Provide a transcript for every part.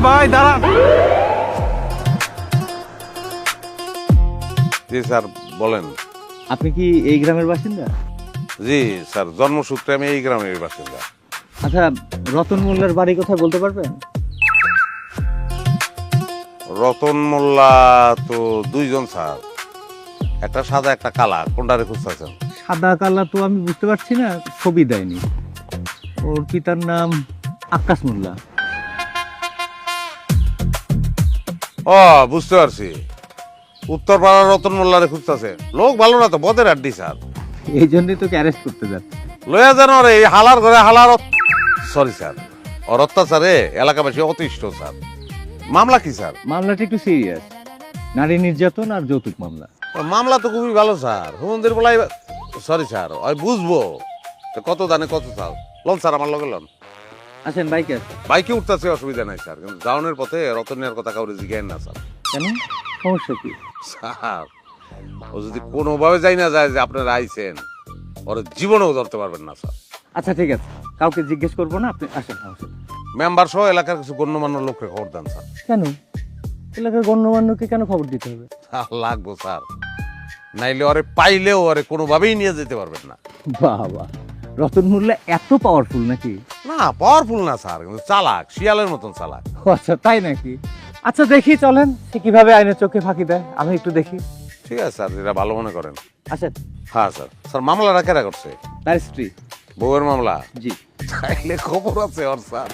ভাই দাঁড়ান। জি স্যার বলেন। আপনি কি এই গ্রামের বাসিন্দা? জি স্যার, জন্মসূত্রে আমি এই গ্রামের বাসিন্দা। আচ্ছা, রতন মোল্লার বাড়ি কোথায় বলতে পারবেন? রতন মোল্লা তো দুইজন স্যার, একটা সাদা একটা কালা, কোনটারে খুঁজতেছেন? সাদা কালা তো আমি বুঝতে পারছি না, ছবি দেয়নি। ওর পিতার নাম আকাশ মোল্লা। ও বুঝতে পারছি, উত্তর পাড়ার রতন মোল্লারে খুঁজতেছে। লোক ভালো না তো, বদের আড্ডি স্যার। এই জন্যই তোকে অ্যারেস্ট করতে যাচ্ছে। লয়া যেন রে এই হালার ঘরে হালার সরি স্যার, ওর অত্যাচারে এলাকাবাসী অতিষ্ঠ স্যার। মামলা কি স্যার? মামলাটা একটু সিরিয়াস, নারী নির্যাতন আর যৌতুক মামলা। মামলা তো খুবই ভালো স্যার। হুমন্দির বলাই সরি স্যার, ওই বুঝবো তো কত দানে কত স্যার। লন স্যার, আমার লগে লন। আসেন, বাইকে আছে। বাইকে উঠতেছে, অসুবিধা নাই স্যার, কিন্তু যাওয়ানোর পথে রতনের কথা কাউরে জিজ্ঞাসা না স্যার। কেন, সমস্যা কি? স্যার ও যদি কোনোভাবে যাই না যায় যে আপনারা আইছেন, ওর জীবনেও ধরতে পারবেন না স্যার। আচ্ছা ঠিক আছে, কাউকে জিজ্ঞেস করবো না, আপনি আসেন। আসেন। মেম্বার সহ এলাকার কিছু গণ্যমান্য লোককে খবর দেন স্যার। কেন, এলাকার গণ্যমান্যকে কেন খবর দিতে হবে? লাগবো স্যার, নাইলে ওরে পাইলেও ওরে কোনোভাবেই নিয়ে যেতে পারবেন না। বাবা, রতন মোল্লা এত পাওয়ারফুল নাকি? না পাওয়ারফুল না স্যার, কিন্তু চালাক, শিয়ালের মতন চালাক। ও আচ্ছা, তাই নাকি? আচ্ছা দেখি, চলেন সে কিভাবে আইনের চোখে ফাঁকি দেয়, আমি একটু দেখি। ঠিক আছে স্যার, যেটা ভালো মনে করেন। আচ্ছা। হ্যাঁ স্যার। স্যার মামলাটা কেরা করছে? তার স্ত্রী। বউয়ের মামলা? জি। তাইলে খবর আছে ওর স্যার।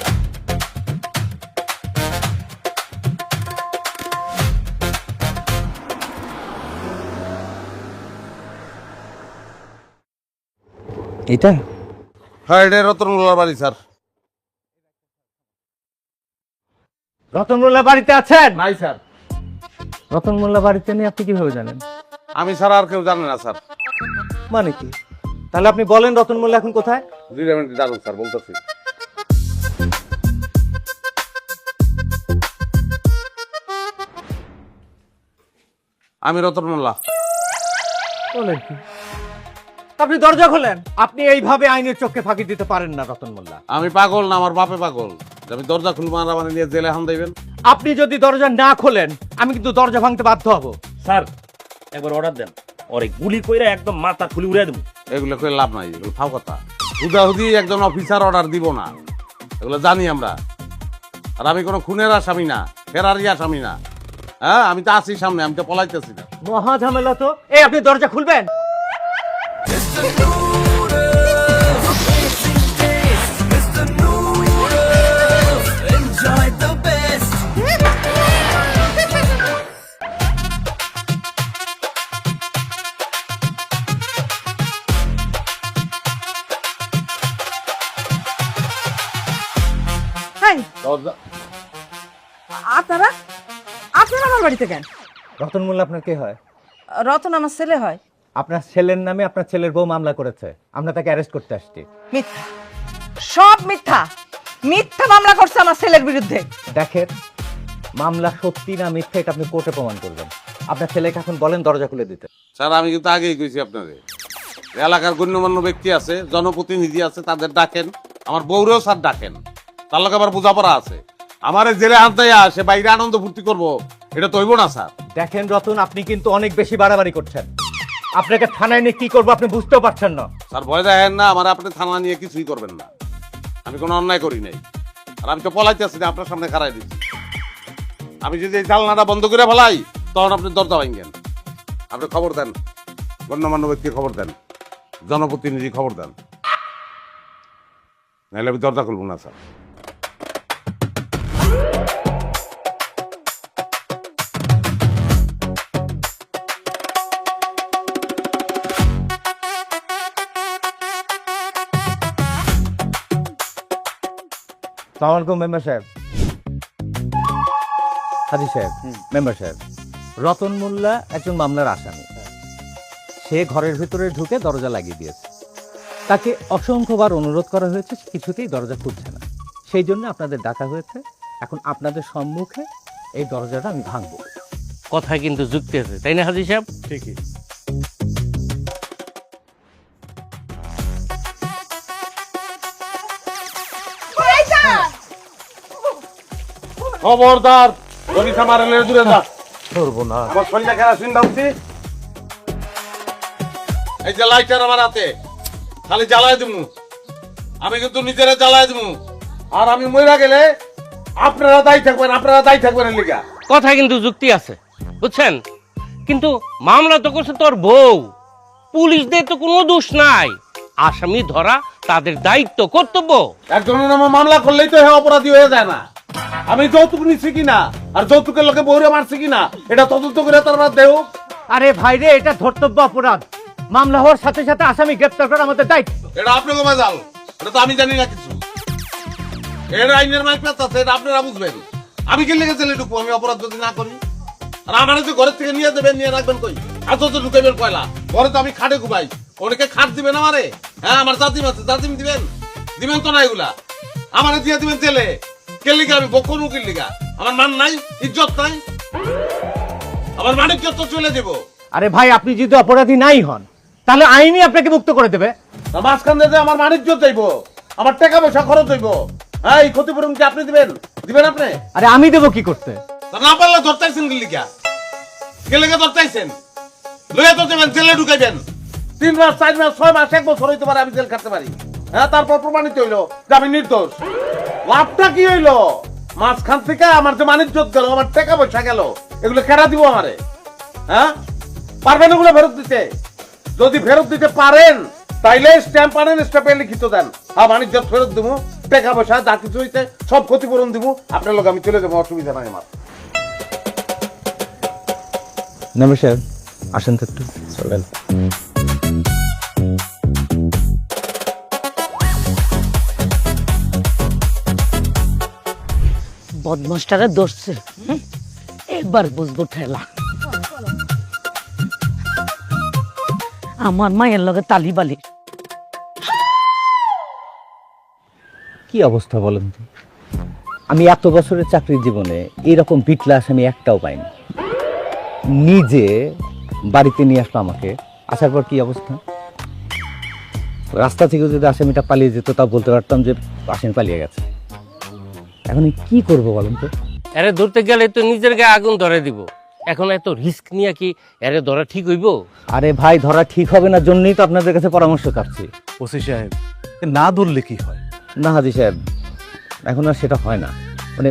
এটা? হ্যাঁ, এটা রতন মোল্লার বাড়ি স্যার। রতন মোল্লা বাড়িতে আছেন? নাই স্যার। রতন মোল্লা বাড়িতে নেই আপনি কিভাবে জানেন? আমি ছাড়া আর কেউ জানে না স্যার। মানে কি? তাহলে আপনি বলেন রতন মোল্লা এখন কোথায়? 2 মিনিট জানুন স্যার, বলতেছি। আমি রতন মোল্লা। বলেন কি? আপনি দরজা খোলেন। আপনি এইভাবে আইনের চোখে ফাঁকি দিতে পারেন না রতন মোল্লা। আমি পাগল না, আমার বাপে পাগল যে আমি দরজা খুলবো আর আমার নিয়ে জেলে হান দিবেন? আপনি যদি দরজা না খোলেন, আমি কিন্তু দরজা ভাঙতে বাধ্য হব। স্যার একবার অর্ডার দেন, ওরে গুলি কইরা একদম মাথা খুলি উড়াই দেবো। এগুলো করে লাভ নাই, এগুলো ফাও কথা। হুদাহুদি একজন অফিসার অর্ডার দিব না, এগুলো জানি আমরা। আর আমি কোনো খুনের আসামি না, ফেরারি আসামি না। হ্যাঁ, আমি তো আছি সামনে, আমি তো পলাইতেছি না। মহা ঝামেলা তো। এই আপনি দরজা খুলবেন? আপনারা আপনারা আমার বাড়িতে কেন? রতন মোল্লা আপনার কে হয়? রতন আমার ছেলে হয়। আপনার ছেলের নামে আপনার ছেলের বউ মামলা করেছে, আমরা তাকে অ্যারেস্ট করতে আসছি। মিথ্যা, সব মিথ্যা। মিথ্যা মামলা করছে আমার ছেলের বিরুদ্ধে। দেখেন, মামলা সত্যি না মিথ্যা এটা আপনি কোর্টে প্রমাণ করবেন। আপনার ছেলেকে এখন বলেন দরজা খুলে দিতে। স্যার আমি কিন্তু আগেই কইছি আপনাদের, এলাকার গণ্যমান্য ব্যক্তি আছে, জনপ্রতিনিধি আছে, তাদের ডাকেন। আমার বউরেও স্যার ডাকেন, তার লোক আবার বোঝাপড়া আছে। আমার জেলে হাত দেয়া সে বাইরে আনন্দ ফুর্তি করবো, এটা তো হইব না স্যার। দেখেন রতন, আপনি কিন্তু অনেক বেশি বাড়াবাড়ি করছেন। আপনাকে থানায় নিয়ে কি করবো আপনি বুঝতেও পারছেন না। স্যার ভয় দেখেন না, আমার আপনি থানা নিয়ে কিছুই করবেন না। আমি কোনো অন্যায় করি নাই, আর আমি তো পলাইতে আসছি না, আপনার সামনে খাড়াই দিচ্ছি। আমি যদি এই জানলাটা বন্ধ করে ফেলাই, তখন আপনি দরজা ভাঙেন। আপনি খবর দেন, গণ্যমান্য ব্যক্তির খবর দেন, জনপ্রতিনিধি খবর দেন, নাহলে আমি দরজা খুলবো না স্যার। আসসালামু আলাইকুম মেম্বার সাহেব। হাজি সাহেব, মেম্বার সাহেব, রতন মোল্লা একজন মামলার আসামি। সে ঘরের ভিতরে ঢুকে দরজা লাগিয়ে দিয়েছে। তাকে অসংখ্যবার অনুরোধ করা হয়েছে, কিছুতেই দরজা খুলছে না। সেই জন্য আপনাদের ডাকা হয়েছে। এখন আপনাদের সম্মুখে এই দরজাটা আমি ভাঙবো। কথায় কিন্তু যুক্তি আছে, তাই না হাজি সাহেব? ঠিকই। খবরদার যদি আমার এলে দূরে যা ধরবো না। আমার শরীরে কেরাসিন দাও উচিত। এই যে লাইটার আমার হাতে খালি জ্বালায় দিমু, আমি কিন্তু নিজেরা জ্বালায় দিমু। আর আমি মইরা গেলে আপনারা দায়ী থাকবেন এর লিগা। কথা কিন্তু যুক্তি আছে, বুঝছেন? কিন্তু মামলা তো করছে তোর বউ, পুলিশদের তো কোনো দোষ নাই। আসামি ধরা তাদের দায়িত্ব, কর্তব্য। একজনের নামে মামলা করলেই তো হ্যাঁ অপরাধী হয়ে যায় না। আমি যৌতুক নিচ্ছি কিনা আর যৌতুকের লোকে বউরে মারছি কিনা এটা তদন্ত করে তারপর দেও। আরে ভাই রে, এটা ধর্তব্য অপরাধ। মামলা হওয়ার সাথে সাথে আসামি গ্রেপ্তার করা আমাদের দায়িত্ব। এটা আপনাকে মেজাল, এটা তো আমি জানি না কিছু। এর আইনের মাইক আছে, এটা আপনারা বুঝবেন। আমি কি লেগে চলে ঢুকবো আমি অপরাধ যদি না করি? আর আমার যে ঘরের থেকে নিয়ে দেবেন, নিয়ে রাখবেন কই? আর তো ঢুকাইবেন কয়লা ঘরে, তো আমি খাটে ঘুমাই। অনেকে খাট দিবেন আমারে? হ্যাঁ, আমার জাতিম আছে, জাতিম দিবেন তো না। এগুলা আমারে দিয়ে দিবেন জেলে। কে লিগা আমি বকর উকিল লিগা? আমার মান নাই, ইজ্জত নাই, আমার মানিক তো চলে দেবো। আরে ভাই, আপনি যদি অপরাধী নাই হন তাহলে আইনই আপনাকে মুক্ত করে দেবে। মাঝখান দিয়ে আমার মানিক যাইবো, আমার টাকা পয়সা খরচ হইবো। হ্যাঁ, এই ক্ষতিপূরণ কি আপনি দিবেন? আপনি? আরে আমি দেবো কি করতে? না পারলে ধরতাইছেন গেলিকা, গেলিকা ধরতাইছেন, লইয়া তো দেবেন, জেলে ঢুকাইবেন। 3 মাস, 4 মাস, 6 মাস, 1 বছর হইতে পারে আমি জেল খাটতে পারি। হ্যাঁ, তারপর প্রমাণিত হইলো যে আমি নির্দোষ। লাভটা কি হইলো? মাঝখান থেকে আমার যে মানিক গেল, আমার টাকা পয়সা গেল, এগুলো কেনা দিব আমারে? হ্যাঁ, পারবেন এগুলো ফেরত দিতে? যদি ফেরত দিতে পারেন তাইলে স্ট্যাম্প আনেন, স্ট্যাম্পে লিখিত দেন। মানিক ফেরত দিব, টাকা পয়সা যা কিছু হইতে সব ক্ষতিপূরণ দিব। আপনার লোক আমি চলে যাবো, অসুবিধা নাই আমার। মেম্বার সাহেব আসেন তো একটু, চলেন। বদমাসটারে ধরছে, এবার বুঝবো ঠেলা। আমার মায়ের লগে তালিবালি। কি অবস্থা বলেন তো? আমি এত বছরের চাকরির জীবনে এরকম বিটলাস আমি একটাও পাইনি। নিজে বাড়িতে নিয়ে আসলো আমাকে, আসার পর কি অবস্থা? রাস্তা থেকে যদি আসামিটা পালিয়ে যেত তা বলতে পারতাম যে আসামি পালিয়ে গেছে। এখন কি করব বলেন তো? এরে ধরতে গেলে তো নিজের গায়ে আগুন ধরে দিব। এখন এত রিস্ক নিয়ে কি এরে ধরা ঠিক হইব? আরে ভাই, ধরা ঠিক হবে না জন্যই তো আপনাদের কাছে পরামর্শ চাচ্ছি। ওসি সাহেব, না ধরলে কি হয়? না হাজি সাহেব, এখন আর সেটা হয় না। মানে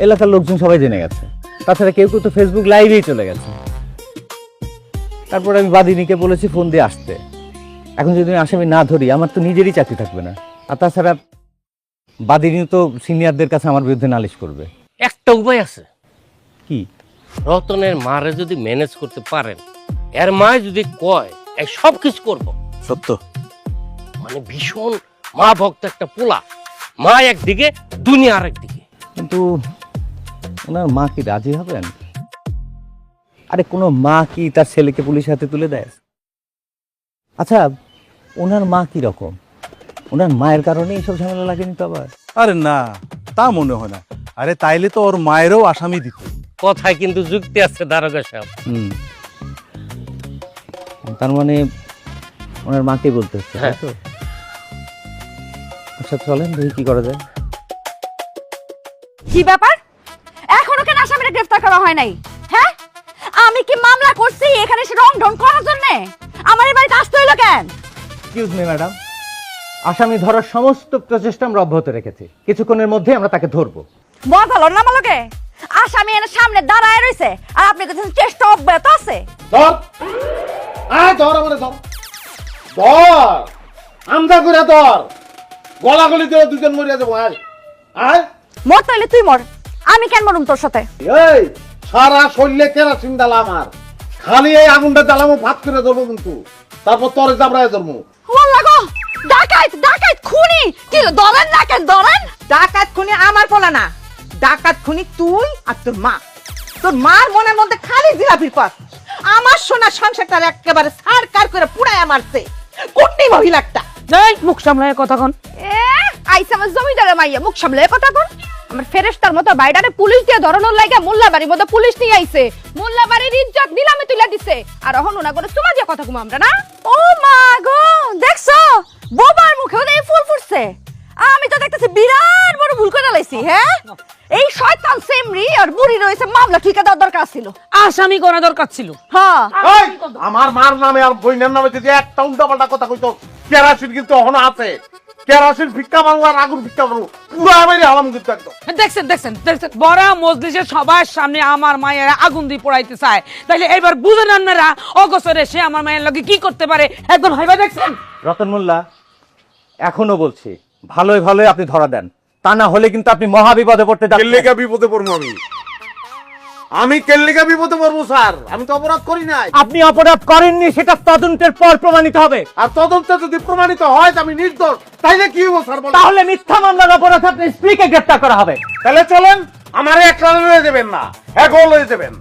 এলাকার লোকজন সবাই জেনে গেছে, তাছাড়া কেউ কেউ তো ফেসবুক লাইভেই চলে গেছে। তারপর আমি বাদিনীকে বলেছি ফোন দিয়ে আসতে। এখন যদি আমি আসামি না ধরি আমার তো নিজেরই চাকরি থাকবে না। আর তাছাড়া বাদিনী তো সিনিয়রদের কাছে আমার বিরুদ্ধে নালিশ করবে। একটা উপায় আছে। কি? রতনের মারে যদি ম্যানেজ করতে পারেন, এর মায় যদি কয় এই সব কিছু করবো, সত্য? মানে ভীষণ মা ভক্ত একটা পোলা, মা একদিকে দুনিয়া আরেকদিকে। কিন্তু ওনার মা কি রাজি হবেন? আরে কোনো মা কি তার ছেলেকে পুলিশের হাতে তুলে দেয়? আচ্ছা, ওনার মা কি রকম? ওনার মায়ের কারণে এইসব ঝামেলা লাগেনি তো আবার? আরে না, তা মনে হয় না। আরে তাইলে তো ওর মায়েরও আসামি দিত। কথায় কিন্তু যুক্তি আছে দারোগা সাহেব। তার মানে ওনার মাকে বলতে হচ্ছে, তাই তো? আচ্ছা চলেন দেখি কি করা যায়। কি ব্যাপার? এখনো কেন আসামিরা গ্রেফতার করা হয় নাই? হ্যাঁ, আমি কি মামলা করছি এখানে সে রং ঢং করার জন্য? আমার এই বাড়িতে আসতে হইলো কেন? এক্সকিউজ মি ম্যাডাম, আসামি ধরার সমস্ত প্রচেষ্টা আমরা অব্যাহত রেখেছি। কিছুক্ষণের মধ্যে আমরা তাকে ধরবো। বদল না মালকে, আসামি এনে সামনে দাঁড়ায় রইছে আর আপনি কাছে চেষ্টা অব্যাহত আছে। ধর, ধর আমারে ধর, ধর, আমদা করে ধর, গলাগলি দিয়ে দুজন মরিয়া যাবো। আয় মর তাইলে তুই মর, আমি কেন মরুম তোর সাথে? এই সারা শরীরে কেরাসিন ডালা আমার, খালি এই আগুনটা জ্বালামো, ভাত করে ধরবো কিন্তু, তারপর তরে জাবরায় ধরবো। ওয়াল্লাহ গো, ডাকাত ডাকাত খুনি! কি ধরেন না কেন ধরেন? ডাকাত খুনি আমার পোলা না, ডাকাত খুনি তুই আর তোর মা। তোর মার মনের মধ্যে খালি জিলাপির পথ। আমার সোনা সংসারটার একেবারে সারকার করে পুড়ায় মারছে কুটনি মহিলাটা। এই মুখ সামলায় কথা কন। আইসা আমার জমিদারের মাইয়া, মুখ সামলে কথা কর। আমার ফেরেশতার মতো বাইডারে পুলিশ দিয়ে ধরানোর লাগা মোল্লাবাড়ির মতো পুলিশ নিয়ে আইছে। মোল্লাবাড়ির ইজ্জত নিলামে তুলে দিছে। আর এখন ওনা করে তোমা দিয়ে কথা কম আমরা না। ও মা গো, দেখছো বোবার মুখে ওদের ফুল ফুটছে। আমি তো দেখতেছি বিরাট বড় ভুল করে লাইছি। হ্যাঁ, এই শয়তান সেমরি আর বুড়ি রয়েছে, মামলা ঠিকা দেওয়ার দরকার ছিল। আসামি করা দরকার ছিল। হ্যাঁ, এই, আমার মার নামে আর বইনের নামে যদি একটা উল্টাপাল্টা কথা কইতো, কেরাসিন কিন্তু এখনো আছে। কেরাসিন ভিক্ষা মারবো আর আগুন ভিক্ষা মারবো, পুরো আমি আলাম কিন্তু একদম। দেখছেন দেখছেন দেখছেন, বড় মজলিসের সবার সামনে আমার মায়ের আগুন দিয়ে পোড়াইতে চায়, তাইলে এবার বুঝেন আপনারা অগসরে সে আমার মায়ের লগে কি করতে পারে একদম ভাইবা দেখছেন। রতন মোল্লা, এখনো বলছি ভালোই ভালোই আপনি ধরা দেন, তা না হলে কিন্তু আপনি মহা বিপদে পড়তে যাচ্ছেন। কেল্লিকা বিপদে পড়বো আমি কেল্লিকা বিপদে পড়বো স্যার? আমি তো অপরাধ করি নাই। আপনি অপরাধ করেননি, সেটা তদন্তের পর প্রমাণিত হবে। আর তদন্তে যদি প্রমাণিত হয় যে আমি নির্দোষ, তাইলে কি হবো স্যার বলেন? তাহলে মিথ্যা মামলার অপরাধে আপনার স্ত্রীকে গ্রেফতার করা হবে। তাহলে চলেন, আমারে একলা লয়ে দেবেন না, এগো লয়ে দেবেন।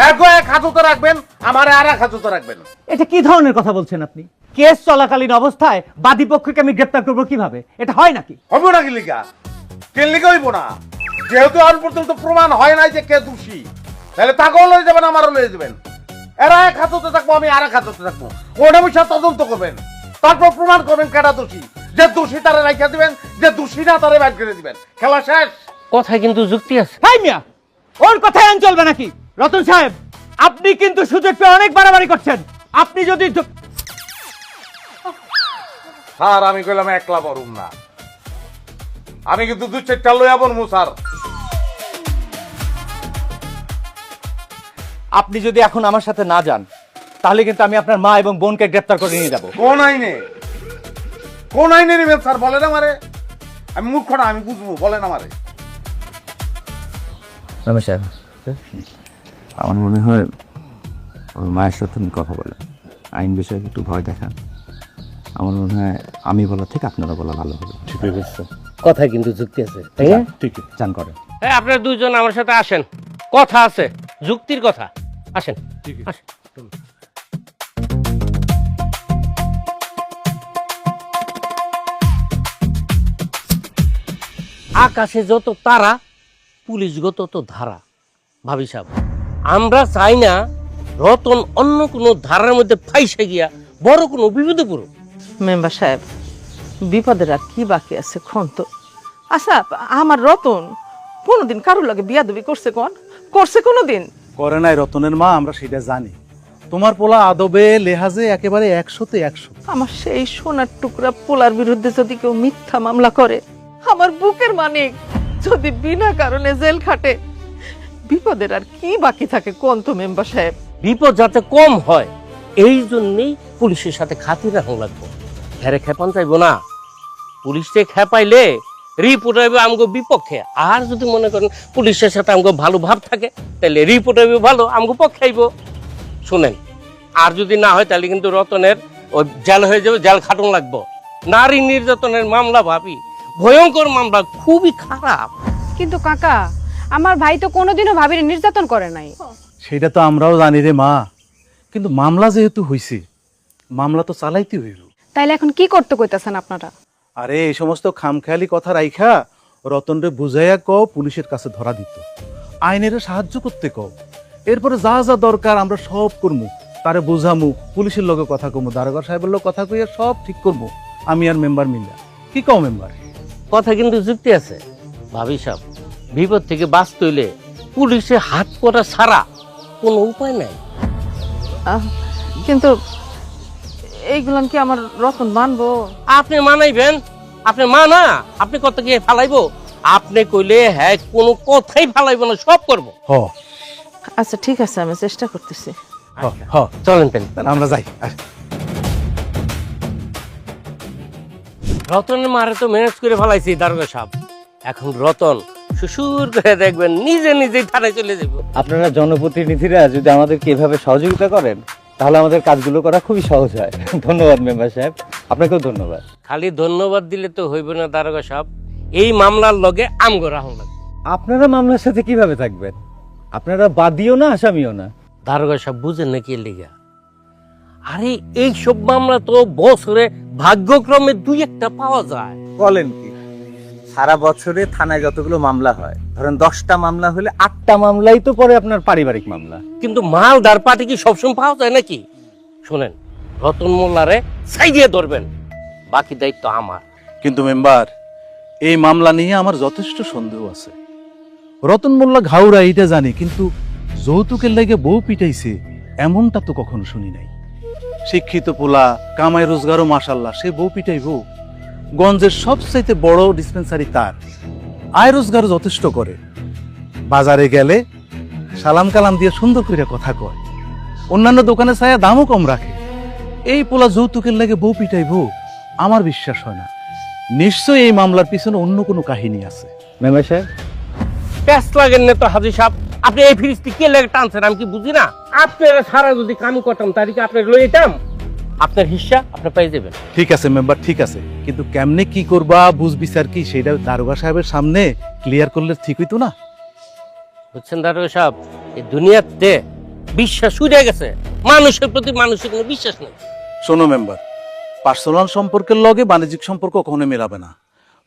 এগো এক হাজতে রাখবেন, আমারে আর এক হাজতে রাখবেন। এটা কি ধরনের কথা বলছেন আপনি? কেস চলাকালীন অবস্থায় বাদী পক্ষকে আমি গ্রেফতার করবো কিভাবে? এটা হয় নাকি? হবো না কেল্লিকা? কেল্লিকা হইব না, যেহেতু আর পর্যন্ত প্রমাণ হয় নাই যে কে দোষী, তাহলে তাকেও লয়ে যাবেন, আমারও লয়ে যাবেন। এরা এক হাজতে থাকবো, আমি আর এক হাজতে থাকবো। ওটা বিষয়ে তদন্ত করবেন, তারপর প্রমাণ করবেন কেটা দোষী। যে দোষী তারা রাখা দিবেন, যে দোষী না তারা বাইর করে দিবেন। খেলা শেষ। কথায় কিন্তু যুক্তি আছে। হাই মিয়া, ওর কথায় আইন চলবে নাকি? রতন সাহেব, আপনি কিন্তু সুযোগ পেয়ে অনেক বাড়াবাড়ি করছেন। আপনি যদি স্যার, আমি কইলাম একলা বরুম না, আমি কিন্তু দু চারটা লইয়া বলবো স্যার। আপনি যদি এখন আমার সাথে না যান, তাহলে কিন্তু আমি আপনার মা এবং বোনকে গ্রেফতার করে নিয়ে যাব। কোন আইনে? কোন আইনে নেবেন স্যার বলেন আমারে? আমি মূর্খ না, আমি বুঝবো, বলেন আমারে। সাহেব, আমার মনে হয় ওর মায়ের সাথে কথা বলে আইন বিষয়ে একটু ভয় দেখান। আমার মনে হয় আমি বলা থেকে আপনারা বলা ভালো হবে। ঠিক আছে, কথায় কিন্তু যুক্তি আছে, তাই না? ঠিক চান করেন। হ্যাঁ, আপনারা দুইজন আমার সাথে আসেন, কথা আছে, যুক্তির কথা। আসেন, আসেন। আকাশে যত তারা, পুলিশগত তো ধারা। ভাবি সাহেব, আমরা চাই না রতন অন্য কোনো ধারার মধ্যে ফাইসে গিয়া বড় কোনো বিপদে পড়ুক। মেম্বার সাহেব, বিপদের আর কি বাকি আছে কোন তো? আচ্ছা, আমার রতন কোনোদিন কারোর লগে বিয়াদবি করছে? করছে কোনোদিন? করে নাই রতনের মা, আমরা সেটা জানি। তোমার পোলা আদবে লেহাজে একেবারে 100তে 100। আমার সেই সোনার টুকরা পোলার বিরুদ্ধে যদি কেউ মিথ্যা মামলা করে, আমার বুকের মানিক যদি বিনা কারণে জেল খাটে, বিপদের আর কি বাকি থাকে কোন তো মেম্বার সাহেব? বিপদ যাতে কম হয় এই জন্যই পুলিশের সাথে খাতির রাখা লাগবে। হ্যারে খেপান চাইবো না, পুলিশে খেপাইলে রিপোর্ট হইবে আমগো বিপক্ষে। আর যদি মনে করেন পুলিশের সাথে আমগো ভালো ভাব থাকে, তাহলে রিপোর্ট হইবে ভালো, আমগো পক্ষে আইব। শুনেন, আর যদি না হয় তাহলে কিন্তু রতনের ওই জেল হয়ে যাবে, জেল খাটন লাগবো। নারী নির্যাতনের মামলা ভাবি ভয়ঙ্কর মামলা, খুবই খারাপ। কিন্তু কাকা, আমার ভাই তো কোনোদিনও ভাবির নির্যাতন করে নাই। সেটা তো আমরাও জানি রে মা, কিন্তু মামলা যেহেতু হইছে, মামলা তো চালাইতে হইল। তাইলে এখন কি করতে কইতাছেন আপনারা? আরে এই সমস্ত খামখেয়ালি কথা রাইখা রতনরে বুঝাইয়া কও পুলিশের কাছে ধরা দিত, আইনের সাহায্য করতে কও। এরপরে যা যা দরকার আমরা সব করবো, তারে বুঝামু, পুলিশের লগে কথা কমু, দারোগা সাহেবের লগে কথা কইয়া সব ঠিক করবো, আমি আর মেম্বার মিল্লা। কি কও মেম্বার? কথা কিন্তু যুক্তি আছে। ভাবি সাহেব, বিপদ থেকে বাঁচতে হইলে পুলিশে হাত করা ছাড়া কোনো উপায় নাই। কিন্তু এইগুলান কি আমার রতন মানবো? আপনি মানাইবেন? আপনি মানা, আপনি কত গিয়ে ফালাইবো? আপনি কইলে হ্যাঁ কোনো কথাই ফালাইবো না, সব করবো। হ আচ্ছা ঠিক আছে, আমি চেষ্টা করতেছি। হ হ, চলেন তাহলে। তাহলে আমরা যাই। রতনের মারে তো ম্যানেজ করে ফেলাইছি দারোগা সাহেব, এখন রতন শ্বশুর করে দেখবেন নিজে নিজেই থানায় চলে যাবো। আপনারা জনপ্রতিনিধিরা যদি আমাদেরকে এভাবে সহযোগিতা করেন, তাহলে আমাদের কাজগুলো করা খুবই সহজ হয়। ধন্যবাদ মেম্বার সাহেব, আপনাকেও ধন্যবাদ। খালি ধন্যবাদ দিলে তো হইব না দারোগা সাহেব, এই মামলার লগে আমগো রাহুল লাগবে। আপনারা মামলার সাথে কিভাবে থাকবেন? আপনারা বাদীও না, আসামিও না। দারোগা সাহেব বুঝেন নাকি এর লিগা? আরে এই সব মামলা তো বছরে ভাগ্যক্রমে দুই একটা পাওয়া যায়। বলেন কি, সারা বছরে থানায় যতগুলো মামলা হয়, ধরেন 10টা মামলা হলে 8টা মামলাই তো পরে আপনার পারিবারিক মামলা। কিন্তু মালদার পাটি কি সবসময় পাওয়া যায় নাকি? শোনেন, রতন মোল্লারে সাইডিয়ে ধরবেন, বাকি দায়িত্ব আমার। কিন্তু মেম্বার, এই মামলা নিয়ে আমার যথেষ্ট সন্দেহ আছে। রতন মোল্লা ঘাউরা এইটা জানি, কিন্তু যৌতুকের লাগে বউ পিটাইছে এমনটা তো কখনো শুনি নাই। শিক্ষিত পোলা, কামাই রোজগারও মাশাল্লাহ, সে বউ পিটাইব? গঞ্জের সবচাইতে বড় ডিসপেন্সারি তার, আয় রোজগারও যথেষ্ট করে। বাজারে গেলে সালাম কালাম দিয়ে সুন্দর করে কথা কয়, অন্যান্য দোকানে ছায়া দামও কম রাখে। এই পোলা যৌতুকের লাগে বউ পিটাইব? আমার বিশ্বাস হয় না। নিশ্চয়ই এই মামলার পিছনে অন্য কোনো কাহিনী আছে। মেম্বার সাহেব, প্যাস লাগেন না তো হাজি সাহেব, আপনি এই ফ্রিজটি কে লেগে টানছেন আমি কি বুঝি না? আপনারা সারা যদি কাম করতাম তারিখে আপনার লইতাম, আপনার হিস্সা আপনি পেয়ে যাবেন। ঠিক আছে মেম্বার, ঠিক আছে, কিন্তু কেমনে কি করবা, বুঝ বিচার কি, সেটা দারোগা সাহেবের সামনে ক্লিয়ার করলে ঠিক হইতো না? বুঝছেন দারোগা সাহেব, এই দুনিয়াতে বিশ্বাস উড়ে গেছে, মানুষের প্রতি মানুষের কোনো বিশ্বাস নেই। শোনো মেম্বার, পার্সোনাল সম্পর্কের লগে বাণিজ্যিক সম্পর্ক কখনো মেলাবে না।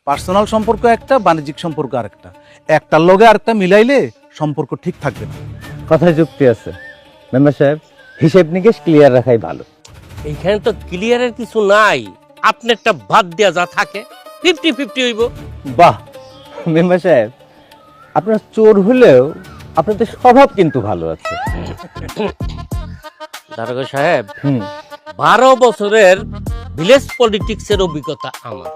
পার্সোনাল সম্পর্ক একটা, বাণিজ্যিক সম্পর্ক আরেকটা। একটার লগে আরেকটা মিলাইলে সম্পর্ক ঠিক থাকবে না। কথায় যুক্তি আছে। মেম্বার সাহেব, হিসেব নিকেশ ক্লিয়ার রাখাই ভালো। এইখানে তো ক্লিয়ারের কিছু নাই, আপনি একটা বাদ দেওয়া যা থাকে 50-50 হইব। বাহ মেম্বার সাহেব, আপনার চোর হলেও আপনাদের স্বভাব কিন্তু ভালো আছে। দারোগা সাহেব, হুম, 12 বছরের ভিলেজ পলিটিক্সের অভিজ্ঞতা আমার।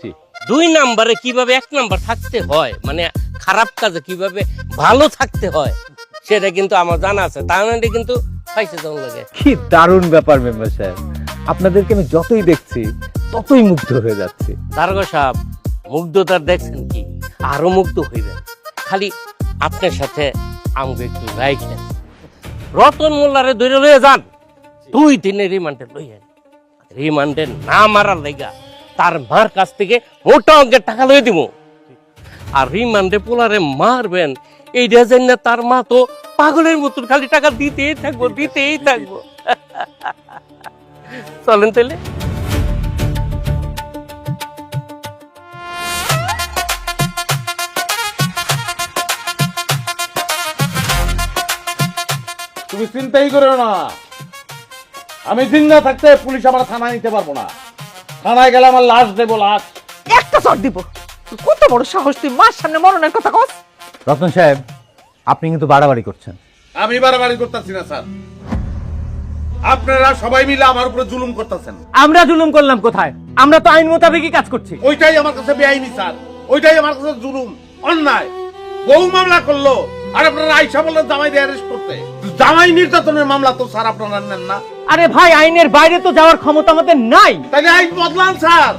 জি। 2 নম্বরে কিভাবে 1 নম্বর থাকতে হয়, মানে খারাপ কাজে কিভাবে ভালো থাকতে হয়, সেটা কিন্তু আমার জানা আছে। তার মানে কিন্তু পাইছে যেমন লাগে। কি দারুণ ব্যাপার মেম্বার সাহেব, আপনাদেরকে আমি যতই দেখছি ততই মুগ্ধ হয়ে যাচ্ছি। দারোগা সাহেব, মুগ্ধতার দেখছেন কি, আরো মুগ্ধ হইবেন। খালি আপনার সাথে আমাকে একটু রাইখেন, রতন মোল্লারে ধরে লইয়া যান, 2 দিনের রিমান্ডে লইয়েন। রিমান্ডে না মারার লেগা তার মার কাছ থেকে মোটা অঙ্কের টাকা লইয়ে দিব। আর রিমান্ডে পোলারে মারবেন এইটা জানি না, তার মা তো পাগলের মতন খালি টাকা দিতেই থাকবো, দিতেই থাকবো। চলেন তাইলে। তুমি চিন্তাই করো না, আমি জিন্দা থাকতে পুলিশ আমার থানায় নিতে পারবো না। থানায় গেলে আমার লাশ দেবো, লাশ। একটা চট দিব। তুই কত বড় সাহস, তুই মার সামনে মরণের কথা কস? রতন সাহেব, আপনি কিন্তু বাড়াবাড়ি করছেন। আমি বাড়াবাড়ি করতেছি না স্যার, আপনারা সবাই মিলে আমার উপরে জুলুম করতেছেন। আমরা জুলুম করলাম কোথায়? আমরা তো আইন মোতাবেকই কাজ করছি। ওইটাই আমার কাছে বেআইনি স্যার, ওইটাই আমার কাছে জুলুম, অন্যায়। বহু মামলা করলো আর আপনারা আইসা বললেন জামাই অ্যারেস্ট করতে। জামাই নির্যাতনের মামলা তো স্যার আপনারা নেন না। আরে ভাই, আইনের বাইরে তো যাওয়ার ক্ষমতা আমাদের নাই। তাইলে আইন বদলান স্যার,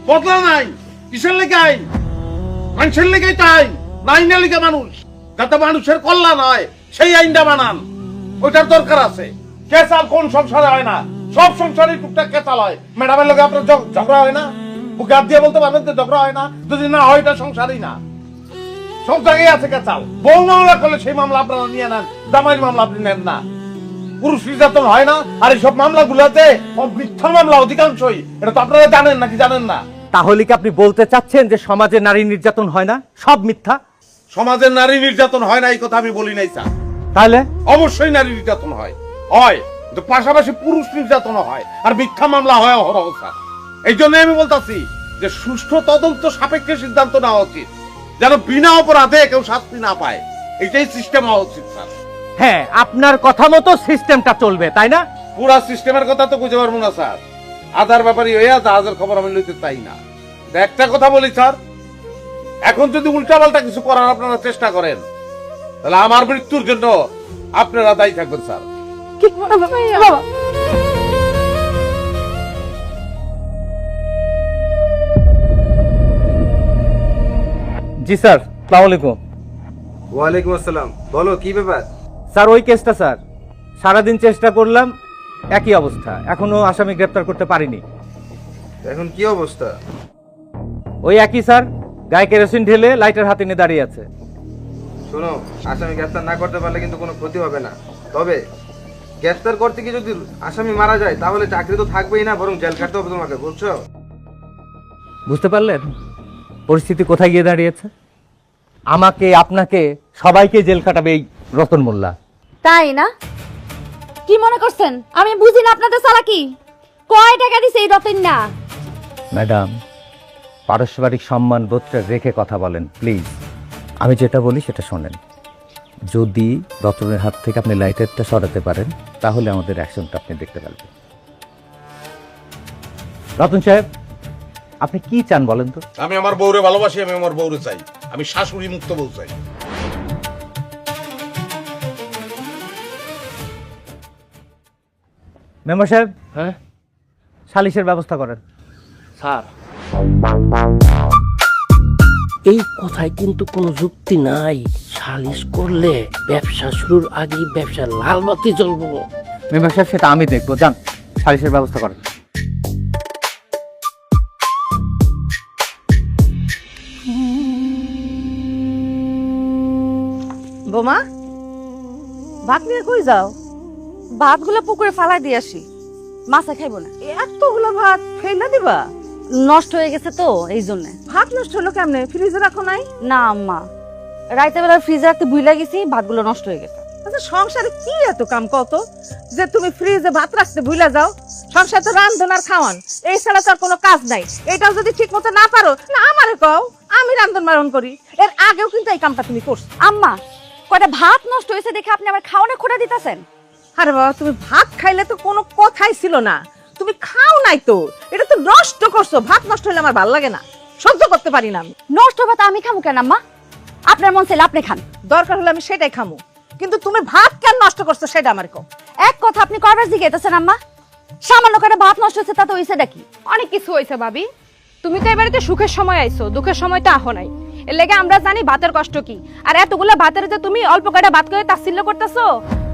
বদলান আইন। কিসের লেগে আইন? মানুষের লেগেই তো আইন, না আইনের লেগে মানুষ। যাতে মানুষের কল্যাণ হয় সেই আইনটা বানান, ওইটার দরকার আছে। কেসাল কোন সংসারে হয় না? সব সংসারে টুকটাক কেসাল হয়। ম্যাডামের লগে আপনার ঝগড়া হয় না? বুকে হাত দিয়ে বলতে পারবেন যে ঝগড়া হয় না? যদি না হয় এটা সংসারই না, সব জায়গায় আছে কেসাল। বউ মামলা করলে সেই মামলা আপনারা নিয়ে নেন, জামাইয়ের মামলা আপনি নেন না। পুরুষ নির্যাতন হয় না? আর এই সব মামলাগুলোতে মিথ্যা মামলা অধিকাংশই, এটা তো আপনারা জানেন নাকি জানেন না? তাহলে কি আপনি বলতে চাচ্ছেন যে সমাজে নারী নির্যাতন হয় না, সব মিথ্যা? সমাজের নারী নির্যাতন হয় না এই কথা আমি বলি নাই স্যার। তাহলে অবশ্যই নারী নির্যাতন হয়, কিন্তু পাশাপাশি পুরুষ নির্যাতন হয় আর মিথ্যা মামলা হয় অহরহ স্যার। এই জন্য আমি বলতেছি যে সুষ্ঠু তদন্ত সাপেক্ষে সিদ্ধান্ত নেওয়া উচিত, যেন বিনা অপরাধে কেউ শাস্তি না পায়। এটাই সিস্টেম হওয়া উচিত স্যার। হ্যাঁ, আপনার কথা মতো সিস্টেমটা চলবে, তাই না? পুরা সিস্টেমের কথা তো বুঝতে পারবো না স্যার। আধার ব্যাপারী হইয়া জাহাজের খবর আমি লইতে চাই না। একটা কথা বলি স্যার, এখন যদি উল্টাপাল্টা কিছু করার আপনারা চেষ্টা করেন, তাহলে আমার মৃত্যুর জন্য আপনারা দায়ী থাকবেন স্যার। কি বাবা, বাবা। জি স্যার, আসসালামু আলাইকুম। ওয়ালাইকুম আসসালাম। বলো কি ব্যাপার? স্যার, ওই কেসটা স্যার, সারাদিন চেষ্টা করলাম, একই অবস্থা, এখনো আসামি গ্রেপ্তার করতে পারিনি। এখন কি অবস্থা? ওই একই স্যার, গায়ে কেরোসিন ঢেলে লাইটার হাতে নিয়ে দাঁড়িয়ে আছে। শোনো, আসামি গ্রেফতার না করতে পারলে কিন্তু কোনো ক্ষতি হবে না। তবে গ্রেফতার করতে গিয়ে যদি আসামি মারা যায় তাহলে চাকরি তো থাকবেই না, বরং জেল কাটতে হবে তোমাকে, বুঝছো? বুঝতে পারলেন পরিস্থিতি কোথায় গিয়ে দাঁড়িয়েছে? আমাকে, আপনাকে, সবাইকে জেল কাটাবে এই রতন মোল্লা। তাই না? কি মনে করছেন আমি বুঝি না আপনাদের চালাকি? কয় টাকা দিছে এই রতন না? ম্যাডাম, পারস্পরিক সম্মান বোধটা রেখে কথা বলেন প্লিজ। আমি যেটা বলি সেটা শোনেন। যদি রতনের হাত থেকে আপনি লাইটারটা সরাতে পারেন তাহলে আমাদের অ্যাকশনটা আপনি দেখতে পারবেন। রতন সাহেব, আপনি কি চান বলেন তো? আমি আমার বউরে ভালোবাসি, আমি আমার বউরে চাই, আমি শাশুড়ি মুক্ত বউ চাই। মেম্বার সাহেব, হ্যাঁ সালিশের ব্যবস্থা করেন। স্যার, এই কথায় কিন্তু কোনো যুক্তি নাই। সালিশ করলে ব্যবসা শুরুর আগেই ব্যবসার লাল বাতি জ্বলবো। মেম্বার সাহেব, সেটা আমি দেখবো, যান সালিশের ব্যবস্থা করেন। বোমা, ভাত নিয়ে কই যাও? ভাতগুলো পুকুরে ফালাই দিয়ে আসি, মাছে খাইবো না। এতগুলো ভাত ফেলে দিবা? নষ্ট হয়ে গেছে তো এই জন্য। ভাত নষ্ট হলো কেমনে? ফ্রিজে রাখো নাই? না আম্মা, রাইতে বেলা ফ্রিজে রাখতে ভুলে গেছি, ভাতগুলো নষ্ট হয়ে গেছে। আচ্ছা, সংসারে কি এত কাম কত যে তুমি ফ্রিজে ভাত রাখতে ভুলে যাও? সংসারে তো রান্ধন আর খাওয়ান, এই ছাড়া তো আর কোনো কাজ নাই। এটা যদি ঠিক মতো না পারো না আমারে কও, আমি রান্ধন বারণ করি। এর আগেও কিন্তু এই কামটা তুমি করছো। আম্মা, কয়টা ভাত নষ্ট হয়েছে দেখে আপনি আবার খাওয়ানো খোটা দিতেছেন? আরে বাবা, তুমি ভাত খাইলে তো কোনো কথাই ছিল না, তুমি খাও নাই তো, এটা তো নষ্ট করছো। ভাত নষ্ট হলে আমার ভালো লাগে না, সহ্য করতে পারি না আমি। নষ্ট ভাত আমি খামু কেন আম্মা? আপনার মন চাইলে আপনি খান, দরকার হলে আমি সেটাই খামু, কিন্তু তুমি ভাত কেন নষ্ট করছো সেটা আমার কও। এক কথা আপনি কয়বার জিজ্ঞাসেন আম্মা? সামান্য করে ভাত নষ্ট হচ্ছে তাতে হইছে নাকি? অনেক কিছু হয়েছে ভাবি। তুমি তো এবারে সুখের সময় আইছো, দুঃখের সময় তো আহো নাই। এর লেগে আমরা জানি ভাতের কষ্ট কি। আর এতগুলা ভাতের যে তুমি অল্প কয়টা ভাত করে তাচ্ছিল্য করতেছো,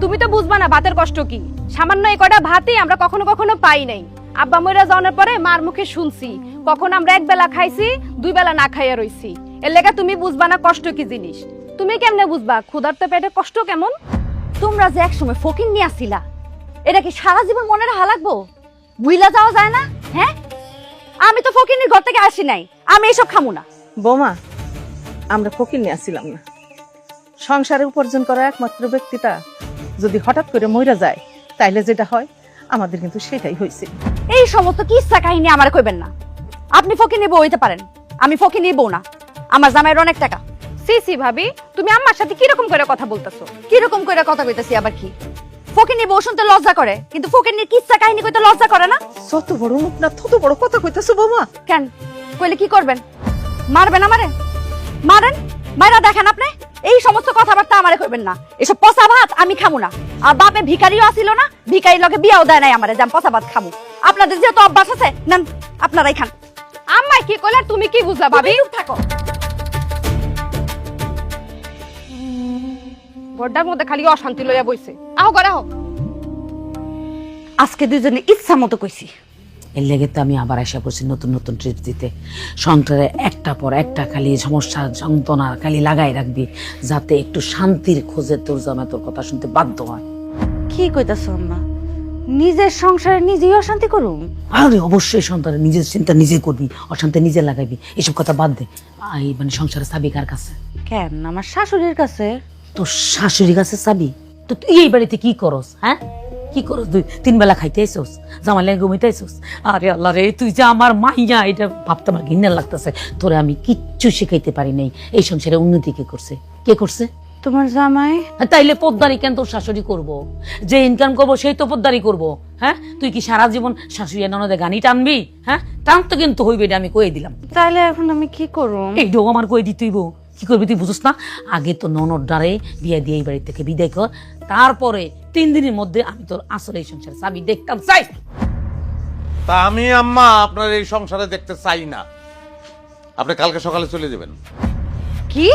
তুমি তো বুঝবা না ভাতের কষ্ট কি। সামান্য এই কয়টা ভাতই আমরা কখনো কখনো পাই নাই। আব্বা মইরা যাওয়ার পরে মার মুখে শুনছি, কখন আমরা এক বেলা খাইছি, দুই বেলা না খাইয়া রইছি। এর লেগে তুমি বুঝবা না কষ্ট কি জিনিস। তুমি কেমনে বুঝবা ক্ষুধার্ত পেটে কষ্ট কেমন? তোমরা যে একসময় ফকির নিয়ে আসছিলা, এটা কি সারা জীবন মনে রাখা লাগবো? বুইলা যাওয়া যায় না? হ্যাঁ, আমি তো ফকিরনির ঘর থেকে আসি নাই, আমি এসব খামু না। বৌমা, আমরা ফকির নিয়ে আসছিলাম না। সংসারে উপার্জন করা একমাত্র ব্যক্তিটা যদি হঠাৎ করে মইরা যায়, তাইলে যেটা হয় আমাদের কিন্তু সেটাই হয়েছে। এই সমস্ত কিস্সা কাহিনী আমার কইবেন না। আপনি ফকির নিবো হইতে পারেন, আমি ফকির নিবো না। আমার জামাইয়ের অনেক টাকা। সি সি ভাবি, তুমি আম্মার সাথে কিরকম করে কথা বলতেছো? কিরকম করে কথা কইতাছি আবার কি? ফকির নিবো শুনতে লজ্জা করে, কিন্তু ফকির নিয়ে কিস্সা কাহিনী কইতে লজ্জা করে না? যত বড় মুখ না তত বড় কথা কইতেছো বৌমা। কেন কইলে কি করবেন? মারবেন আমারে? মারেন, মাইরা দেখেন আপনি। এই সমস্ত কথাবার্তা আমারে কইবেন না। এসব পচা ভাত আমি খামু না। আর বাপে ভিখারিও আসিল না, ভিখারির লগে বিয়াও দেয় নাই আমারে, যাম পচা ভাত খামু। আপনাদের যেহেতু অভ্যাস আছে, নেন আপনারাই খান। আম্মাই কি কইলে তুমি কি বুঝলা ভাবি? চুপ থাকো। বড়টার মধ্যে খালি অশান্তি লইয়া বইছে। আহো করে আহো। আজকে দুইজনে ইচ্ছা মতো কইছি। এর লেগে তো আমি আবার আশা করছি নতুন নতুন ট্রিপস দিতে। সংসারে একটা পর একটা খালি সমস্যা যন্ত্রণা খালি লাগাই রাখবি, যাতে একটু শান্তির খোঁজে তোর জামাই তোর কথা শুনতে বাধ্য হয়। কি কইতাছো আম্মা? নিজের সংসারে নিজেই অশান্তি করুম? আরে অবশ্যই সন্তানের নিজের চিন্তা নিজে করবি, অশান্তি নিজে লাগাইবি, এসব কথা বাদ দে। এই মানে সংসারের চাবি কার কাছে? কেন, আমার শাশুড়ির কাছে। তোর শাশুড়ির কাছে চাবি? তো তুই এই বাড়িতে কি করস? হ্যাঁ, কি করস? তুই তিন বেলা খাইতে আইসস, জামাই লাগে ঘুমাইতে আইসস। আরে আল্লাহ রে, তুই যে আমার মাইয়া, এটা ভাবতে আমার ঘৃণা লাগতেছে। তোরে আমি কিচ্ছু শিখাইতে পারি নাই। এই সংসারে উন্নতি কে করছে? কে করছে? তোমার জামাই। তাইলে পোদ্দারি কেন তোর শাশুড়ি করবো? যে ইনকাম করবো সেই তো পোদ্দারি করবো। হ্যাঁ, তুই কি সারা জীবন শাশুড়ি ননদে গানি টানবি? হ্যাঁ, টান তো কিন্তু হইবে, এটা আমি কয়ে দিলাম। তাইলে এখন আমি কি করুম? এই ডো আমার কয়ে দিতেইব। কি করবি তুই বুঝছ না? আগে তো ননদ ডারে বিয়ে দিয়ে এই বাড়ি থেকে বিদায় কর, তারপরে 3 দিনের মধ্যে আমি তোর আসলে এই সংসারে চাবি দেখতাম চাই। তা আমি আম্মা আপনার এই সংসারে দেখতে চাই না। আপনি কালকে সকালে চলে যাবেন। কি?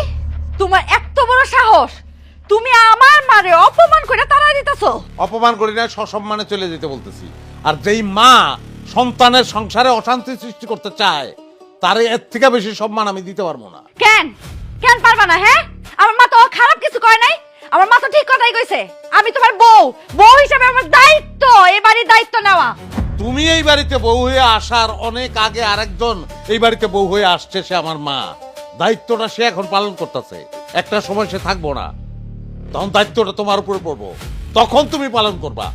তোমার এত বড় সাহস? তুমি আমার মারে অপমান করে তাড়া দিতেছো? অপমান করি না, সসম্মানে চলে যেতে বলতেছি। আর যেই মা সন্তানের সংসারে অশান্তি সৃষ্টি করতে চায়, তার এর থেকে বেশি সম্মান আমি দিতে পারবো না। কেন কেন পারবা না? হ্যাঁ, আমার মা তো খারাপ কিছু কয় নাই, আমার মা তো ঠিক কথাই কইছে। আমি তোমার বউ, বউ হিসেবে আমার দায়িত্ব এই বাড়ির দায়িত্ব নেওয়া। তুমি এই বাড়িতে বউ হয়ে আসার অনেক আগে আরেকজন এই বাড়িতে বউ হয়ে আসছে, সে আমার মা। দায়িত্বটা সে এখন পালন করতেছে। একটা সময় সে থাকবো না, তখন দায়িত্বটা তোমার উপরে পড়বো, তখন তুমি পালন করবা।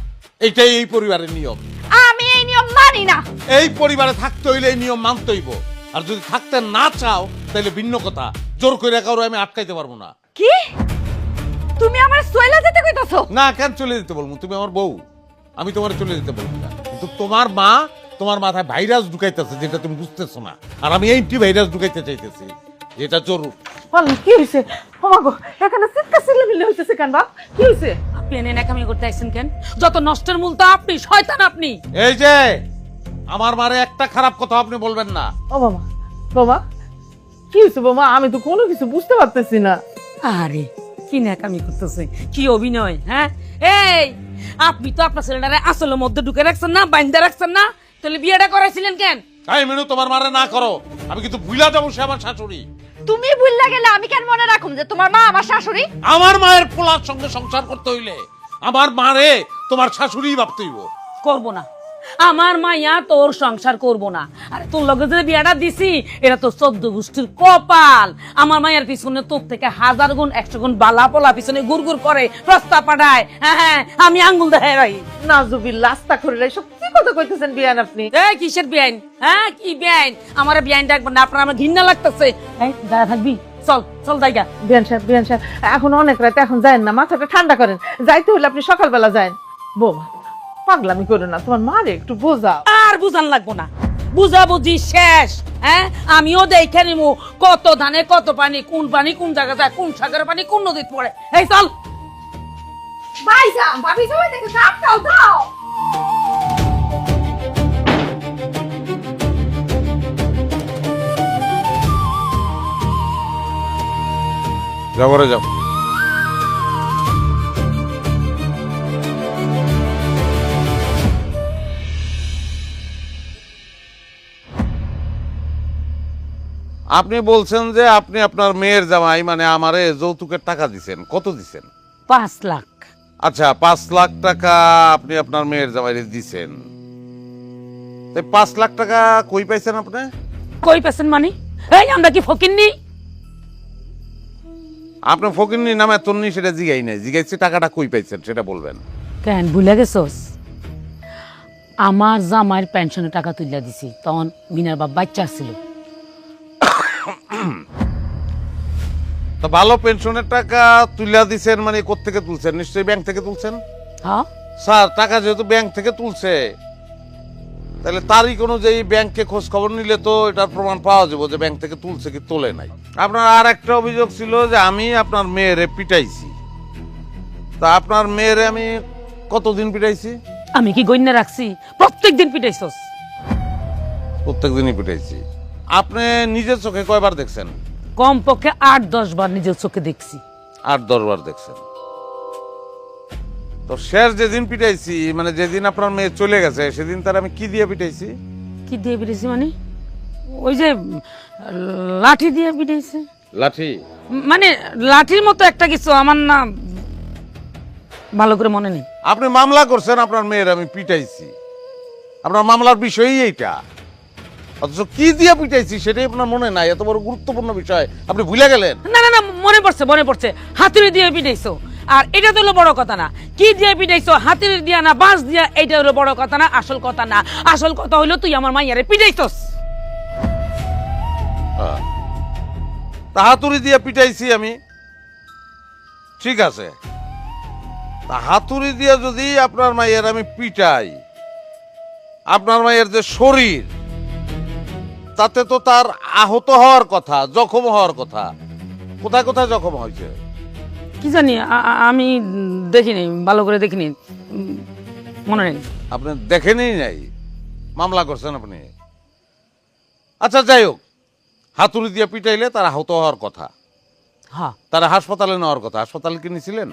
এইটাই এই পরিবারের নিয়ম। আমি এই নিয়ম মানি না। এই পরিবারে থাকতে হইলে এই নিয়ম মানতে হইব। আর যদি থাকতে না চাও তাহলে ভিন্ন কথা, জোর করে কারো আমি আটকাইতে পারবো না। কি তুমি আমার সোয়েলা যেতে কইতাছো? না, কেন চলে যেতে বলবো? তুমি আমার বউ, আমি তোমার চলে যেতে বলবো না। কিন্তু তোমার মা তোমার মাথায় ভাইরাস ঢুকাইতেছে, যেটা তুমি বুঝতেছো না, আর আমি এইটি ভাইরাস ঢুকাইতে চাইতেছি, যেটা জরুর। বলেন কি হয়েছে? ওমাগো, এখানে চিৎকার চিল্লামিল্লি হইতেছে কেন বাপ? কি হয়েছে? আপনি এনে নাকামি করতে আসছেন কেন? যত নষ্টের মূল তো আপনি, শয়তান আপনি। এই যে আমার মারে একটা খারাপ কথা আপনি বলবেন না। ও বাবা, বাবা কি হয়েছে বাবা? আমি তো কোনো কিছু বুঝতে পারতেছি না। আরে কি নাকামি করতেছে, কি অভিনয়! হ্যাঁ, এই আপনি তো আপনার ছেলেটারে আসলের মধ্যে ঢুকে রাখছেন না, বাইন্দা রাখছেন না, তাহলে বিয়েটা করাইছিলেন কেন? এই মিনু, তোমার মারে না করো, আমি কিন্তু ভুলা যাবো সে আমার শাশুড়ি। তুমি ভুললা গেলে আমি কেন মনে রাখুম যে তোমার মা আমার শাশুড়ি? আমার মায়ের পোলার সঙ্গে সংসার করতে হইলে আমার মারে তোমার শাশুড়ি ভাবতে হইব। করব না, আমার মাইয়া তোর সংসার করব না। আরে তোর লগে যে বিয়াটা দিছি এটা তো 14 গোষ্ঠীর কপাল। আমার মায়ের পিছনে তোর থেকে 1000 গুণ 100 গুণ বালা পোলা পিছনে গুড়গুড় করে প্রস্তাব পাঠায়। হ্যাঁ, আমি আঙ্গুল দেখাই রাই। নাজুবিল্লাহ, আস্তাগফিরুল্লাহ, সব কি কথা কইতেছেন বিয়ান আপনি? এই কিসের বিয়াইন? হ্যাঁ, কি বিয়াইন? আমার বিয়াইন ডাকবেন না, আপনার আমার ঘৃণা লাগতেছে। এই দাঁড়া থাকবি, চল চল জায়গা। বিয়ান সাহেব, এখন অনেক রাত, এখন যায়েন না, মাথাটা ঠান্ডা করেন। যাইতে হলে আপনি সকালবেলা যায়েন। বৌমা, পাগলামি করো না, তোমার মারে একটু বোঝাও। আর বুঝান লাগবো না, বুঝাবুঝি শেষ। হ্যাঁ, আমিও দেখে নিমু কত ধানে কত পানি, কোন পানি কোন জায়গা যায়, কোন সাগরের পানি কোন নদীতে পড়ে। এই চল। ভাইজান, ভাবি সবাই দেখে দাও দাও। যাও ঘরে যাও। আপনি বলছেন যে আপনি আপনার মেয়ের জামাই মানে আমারে যৌতুকের টাকা দিছেন, কত দিছেন? 5 লাখ। আচ্ছা, 5 লাখ টাকা আপনি আপনার মেয়ের জামাইরে দিছেন। 5 লাখ টাকা কই পাইছেন আপনি? কই পেছেন মানে? এই আমরা কি ফকিন্নি? আপনি ফকিন্নি নামে তন্নি সেটা জিগাই নাই, জিগাইছি টাকাটা কই পাইছেন সেটা বলবেন। কেন ভুলে গেছস? আমার জামাইয়ের পেনশনের টাকা তুইলা দিছি, তখন মিনার বাপ বাচ্চা ছিল। তো ভালো পেনশনের টাকা তুইলা দিছেন মানে কোত্থেকে তুলছেন? নিশ্চয়ই ব্যাংক থেকে তুলছেন। হ্যাঁ স্যার, টাকা যেহেতু ব্যাংক থেকে তুলছে তাহলে তারিখ অনুযায়ী ব্যাংকে খোঁজ খবর নিলে তো এটার প্রমাণ পাওয়া যাবে যে ব্যাংক থেকে তুলছে কি তোলে নাই। আপনার আর একটা অভিযোগ ছিল যে আমি আপনার মেয়েরে পিটাইছি। তা আপনার মেয়েরে আমি কতদিন পিটাইছি? আমি কি গণ্য রাখছি? প্রত্যেকদিন পিটাইছস। প্রত্যেকদিনই পিটাইছি। আপনি নিজের চোখে কয়বার দেখছেন? কমপক্ষে 8-10 বার নিজের চোখে দেখছি। 8-10 বার দেখছেন। তো শেষ যেদিন পিটাইছি মানে যেদিন আপনার মেয়ে চলে গেছে সেদিন তার আমি কি দিয়ে পিটাইছি? কি দিয়ে পিটাইছি মানে? ওই যে লাঠি দিয়ে পিটাইছে। লাঠি? মানে লাঠির মতো একটা কিছু, আমার না ভালো করে মনে নেই। আপনি মামলা করছেন আপনার মেয়ের আমি পিটাইছি, আপনার মামলার বিষয়ই এইটা, অথচ কি দিয়ে পিটাইছি সেটাই আপনার মনে নাই। এত বড় গুরুত্বপূর্ণ বিষয় আপনি ভুলে গেলেন। না না না, মনে পড়ছে, হাতুড়ি দিয়ে পিটাইছো। আর এটা তো হলো বড় কথা না, কি দিয়ে পিটাইছো, হাতুড়ি দিয়া না বাঁশ দিয়া, এইটা হলো বড় কথা না, আসল কথা না। আসল কথা হইলো তুই আমার মাইয়ারে পিটাইছস। তা হাতুড়ি দিয়ে পিটাইছি আমি, ঠিক আছে। তা হাতুড়ি দিয়ে যদি আপনার মায়ের আমি পিটাই, আপনার মায়ের যে শরীর তাতে তো তার আহত হওয়ার কথা, জখম হওয়ার কথা। কোথায় কোথায় জখম হয়েছে? কি জানি, আমি দেখিনি, ভালো করে দেখিনি, মনে নেই। আপনি দেখেনি নাই, মামলা করছেন আপনি। আচ্ছা যাই হোক, হাতুড়ি দিয়ে পিটাইলে তার আহত হওয়ার কথা, হ্যাঁ। তারা হাসপাতালে নেওয়ার কথা। হাসপাতালে কি নিয়েছিলেন?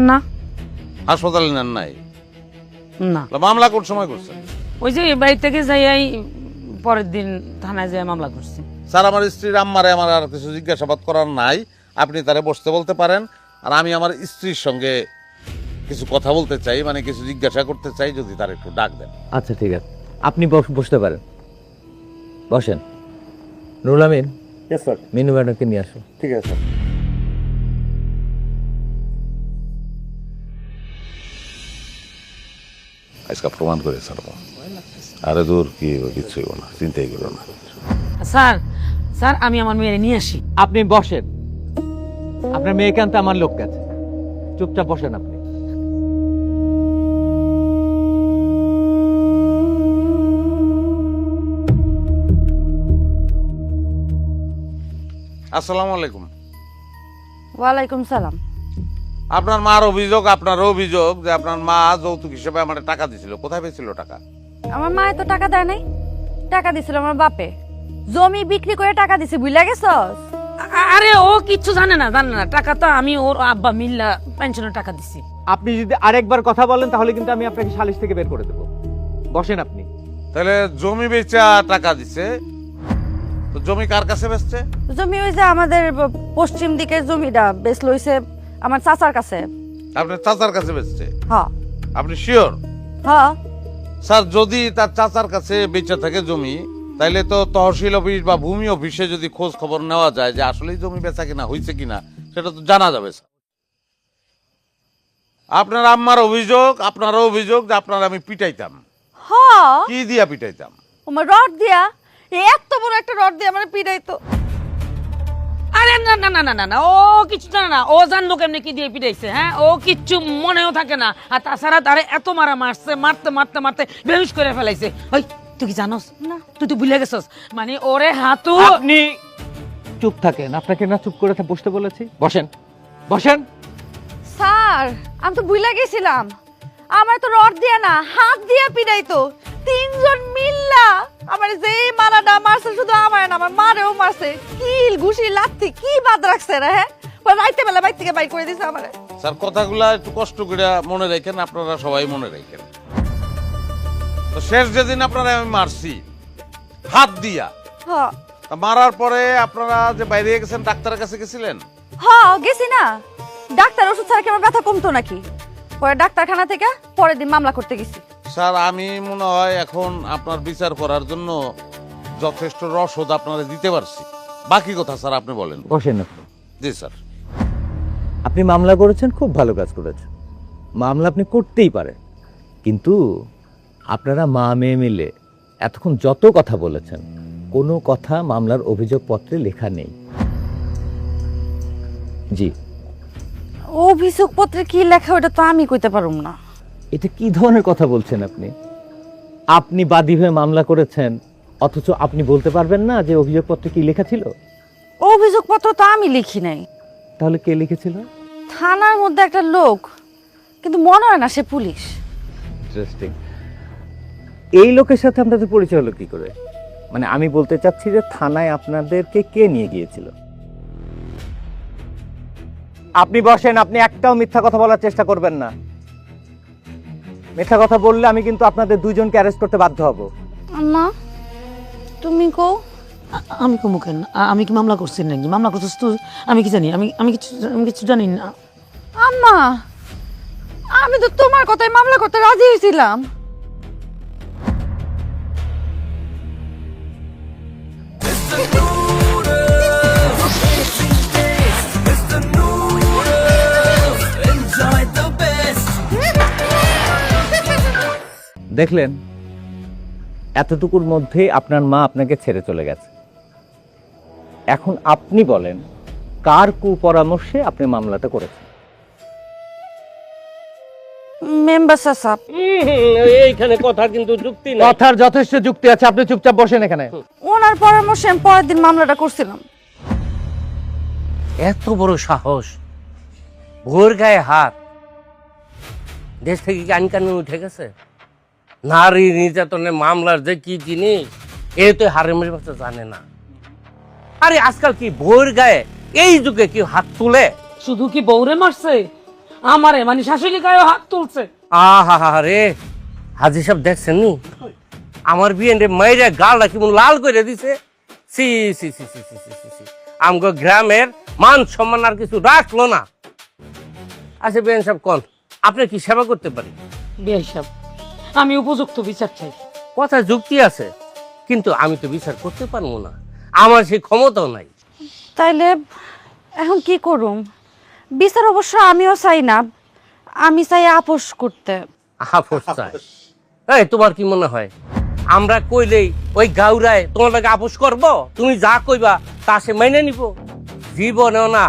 না, হাসপাতালে নেন নাই? না। মামলা কোন সময় করছেন? ওই যে বাড়ি থেকে যাই পরের দিন থানায় যাই মামলা করছি। স্যার, আমার স্ত্রীর আম্মারে আমার আর কিছু জিজ্ঞাসাবাদ করার নাই, আপনি তারে বসতে বলতে পারেন। আর আমি আমার স্ত্রীর সঙ্গে কিছু কথা বলতে চাই, মানে কিছু জিজ্ঞাসা করতে চাই, যদি তার একটু ডাক দেন। আচ্ছা ঠিক আছে, আপনি বসতে পারেন, বসেন। নুরুল আমিন, মিনু ম্যাডামকে নিয়ে আসো। ঠিক আছে। আজকে প্রমাণ করে ছাড়বো। আরে দূর কি হইব, কিচ্ছু হইব না, চিন্তাই করো না। স্যার স্যার আমি আমার মেয়েরে নিয়ে আসি। আপনি বসেন, আপনার মেয়েকে আনতে আমার লোক গেছে, চুপচাপ বসেন আপনি। আসসালামু আলাইকুম। ওয়ালাইকুম সালাম। আপনার মার অভিযোগ, আপনারও অভিযোগ যে আপনার মা যৌতুক হিসেবে আমার টাকা দিছিল। কোথায় পেয়েছিল টাকা? আমার মা তো টাকা দেয় নাই, টাকা দিছিল আমার বাপে। জমি বিক্রি করে টাকা দিছে, বুঝলা গেছস? আরে ও কিচ্ছু জানে না, টাকা তো আমি ওর আব্বা মিল্লা পেনশনের টাকা দিছি। আপনি যদি আরেকবার কথা বলেন তাহলে কিন্তু আমি আপনাকে সালিশ থেকে বের করে দেবো। বসেন আপনি। তাহলে জমি বেচা টাকা দিছে, তো জমি কার কাছে বেচছে? জমি ওই যে আমাদের পশ্চিম দিকের জমিটা বেশ লইছে আমার চাচার কাছে। আপনার চাচার কাছে বেচছে? হ্যাঁ। আপনি শিওর? হ্যাঁ স্যার, যদি তার চাচার কাছে বেচা থাকে জমি, তাইলে তো তহসিল অফিস বা ভূমি অফিসে যদি খোঁজ খবর নেওয়া যায় যে আসলেই জমি বেচা কিনা হয়েছে কিনা, সেটা তো জানা যাবে স্যার। আপনার আম্মার অভিযোগ, আপনারও অভিযোগ যে আপনার আমি পিটাইতাম। হ্যাঁ। কি দিয়া পিটাইতাম? আমার রড দিয়া, এত বড় একটা রড দিয়া আমার পিটাইতো। আরে না না না না না না, ও কিচ্ছু জানে না। ও জানলো কেমনি কি দিয়ে পিটাইছে, হ্যাঁ? ও কিচ্ছু মনেও থাকে না। আর তাছাড়া তারে এত মারছে, মারতে মারতে মারতে বেহুশ করে ফেলাইছে। ওই তুই কি জানোস না? তুই তো ভুলে গেছস, মানে ওরে হাতু। আপনি চুপ থাকেন, আপনাকে না চুপ করে বসতে বলেছি। বসেন বসেন। স্যার আমি তো ভুলে গেছিলাম, আমার তো রড দিয়া না হাত দিয়া পিটাইতো। তিনজন মিল্লা আমার যে মারাটা মারছে, শুধু আমার না আমার মারেও মারছে। কিল ঘুষি লাথি কি বাদ রাখছে রে, হ্যাঁ? রাইতে বেলা বাইর থেকে বাইর করে দিছে আমারে। স্যার, কথাগুলা একটু কষ্ট করে মনে রাখেন, আপনারা সবাই মনে রাখেন। তো শেষ যেদিন আপনারা আমি মারছি হাত দিয়া, হ্যাঁ তা মারার পরে আপনারা যে বাইরে গেছেন, ডাক্তারের কাছে গেছিলেন? হ্যাঁ গেছি না। ডাক্তার ওষুধ ছাড়া কি আমার ব্যথা কমতো নাকি? পরে ডাক্তারখানা থেকে পরের দিন মামলা করতে গেছি। স্যার, আমি মনে হয় এখন আপনার বিচার করার জন্য যথেষ্ট রসদ আপনারা দিতে পারছি। বাকি কথা স্যার আপনি বলেন। বসেন আপনি। জি স্যার। আপনি মামলা করেছেন, খুব ভালো কাজ করেছেন। মামলা আপনি করতেই পারেন, কিন্তু আপনারা মা মেয়ে মিলে এতক্ষণ যত কথা বলেছেন, কোনো কথা মামলার অভিযোগপত্রে লেখা নেই। জি। অভিযোগপত্রে কি লেখা ওটা তো আমি কইতে পারুম না। এটা কি ধরনের কথা বলছেন আপনি? আপনি বাদী হয়ে মামলা করেছেন, অথচ আপনি বলতে পারবেন না যে অভিযোগপত্রে কি লেখা ছিল? অভিযোগপত্র তো আমি লিখি নাই। তাহলে কে লিখেছিল? থানার মধ্যে একটা লোক, কিন্তু মনে হয় না সে পুলিশ। ইন্টারেস্টিং। এই লোকের সাথে আপনাদের পরিচয় হলো কি করে? মানে আমি বলতে চাচ্ছি যে থানায় আপনাদেরকে কে নিয়ে গিয়েছিল? আপনি বসেন, আপনি একটাও মিথ্যা কথা বলার চেষ্টা করবেন না। মিথ্যা কথা বললে আমি কিন্তু আপনাদের দুইজনকে অ্যারেস্ট করতে বাধ্য হব। আম্মা তুমি কো? আমি কমু কেন? আমি কি মামলা করছি নাকি? মামলা করছিস তুই? আমি কি জানি? আমি কিছু জানি না। আম্মা আমি তো তোমার কথায় মামলা করতে রাজি হয়েছিলাম। দেখলেন, এতটুকুর মধ্যে আপনার মা আপনাকে ছেড়ে চলে গেছে। এখন আপনি বলেন, কার কুপরামর্শে আপনি মামলাটা করেছেন? মেম্বার সাহেব, এইখানে কথা কিন্তু যুক্তি না। কথার যথেষ্ট যুক্তি আছে, আপনি চুপচাপ বসেন এখানে। ওনার পরামর্শে আমি পরের দিন মামলাটা করছিলাম। এত বড় সাহস, ভোর গায়ে হাত! দেশ থেকে কি আইন কানুন উঠে গেছে? নারী নির্যাতনের মামলার যে কি জিনিস, এ তো হারেমের বাচ্চা জানে না। আরে আজকাল কি ভোর গায়ে এই যুগে কি হাত তুলে? শুধু কি বউরে মারছে, আমারে মানে শাশুড়ি গায়ে হাত তুলছে। আহা রে, হাজি সাহেব দেখছেন নি আমার বিয়ে মাইরা গালটা কেমন লাল করে দিছে। সি সি সি সি সি সি সি, আমগো গ্রামের মান সম্মান আর কিছু রাখলো না। আচ্ছা বিয়ান সাহেব, কোন আপনি কি সেবা করতে পারি? বিয়াই সাহেব, আমি উপযুক্ত বিচার চাই। কথা যুক্তি আছে, কিন্তু আমি তো বিচার করতে পারবো না, আমার সেই ক্ষমতাও নাই। তাইলে এখন কি করুম? বিচার অবশ্য আমিও চাই না, আমি চাই আপোষ করতে। আপোষ চাই? এই তোমার কি মনে হয় আমরা কইলেই ওই গাউরায় তোমার লাগে আপোষ করব? তুমি যা কইবা তা সে মেনে নিব? জীবনেও না।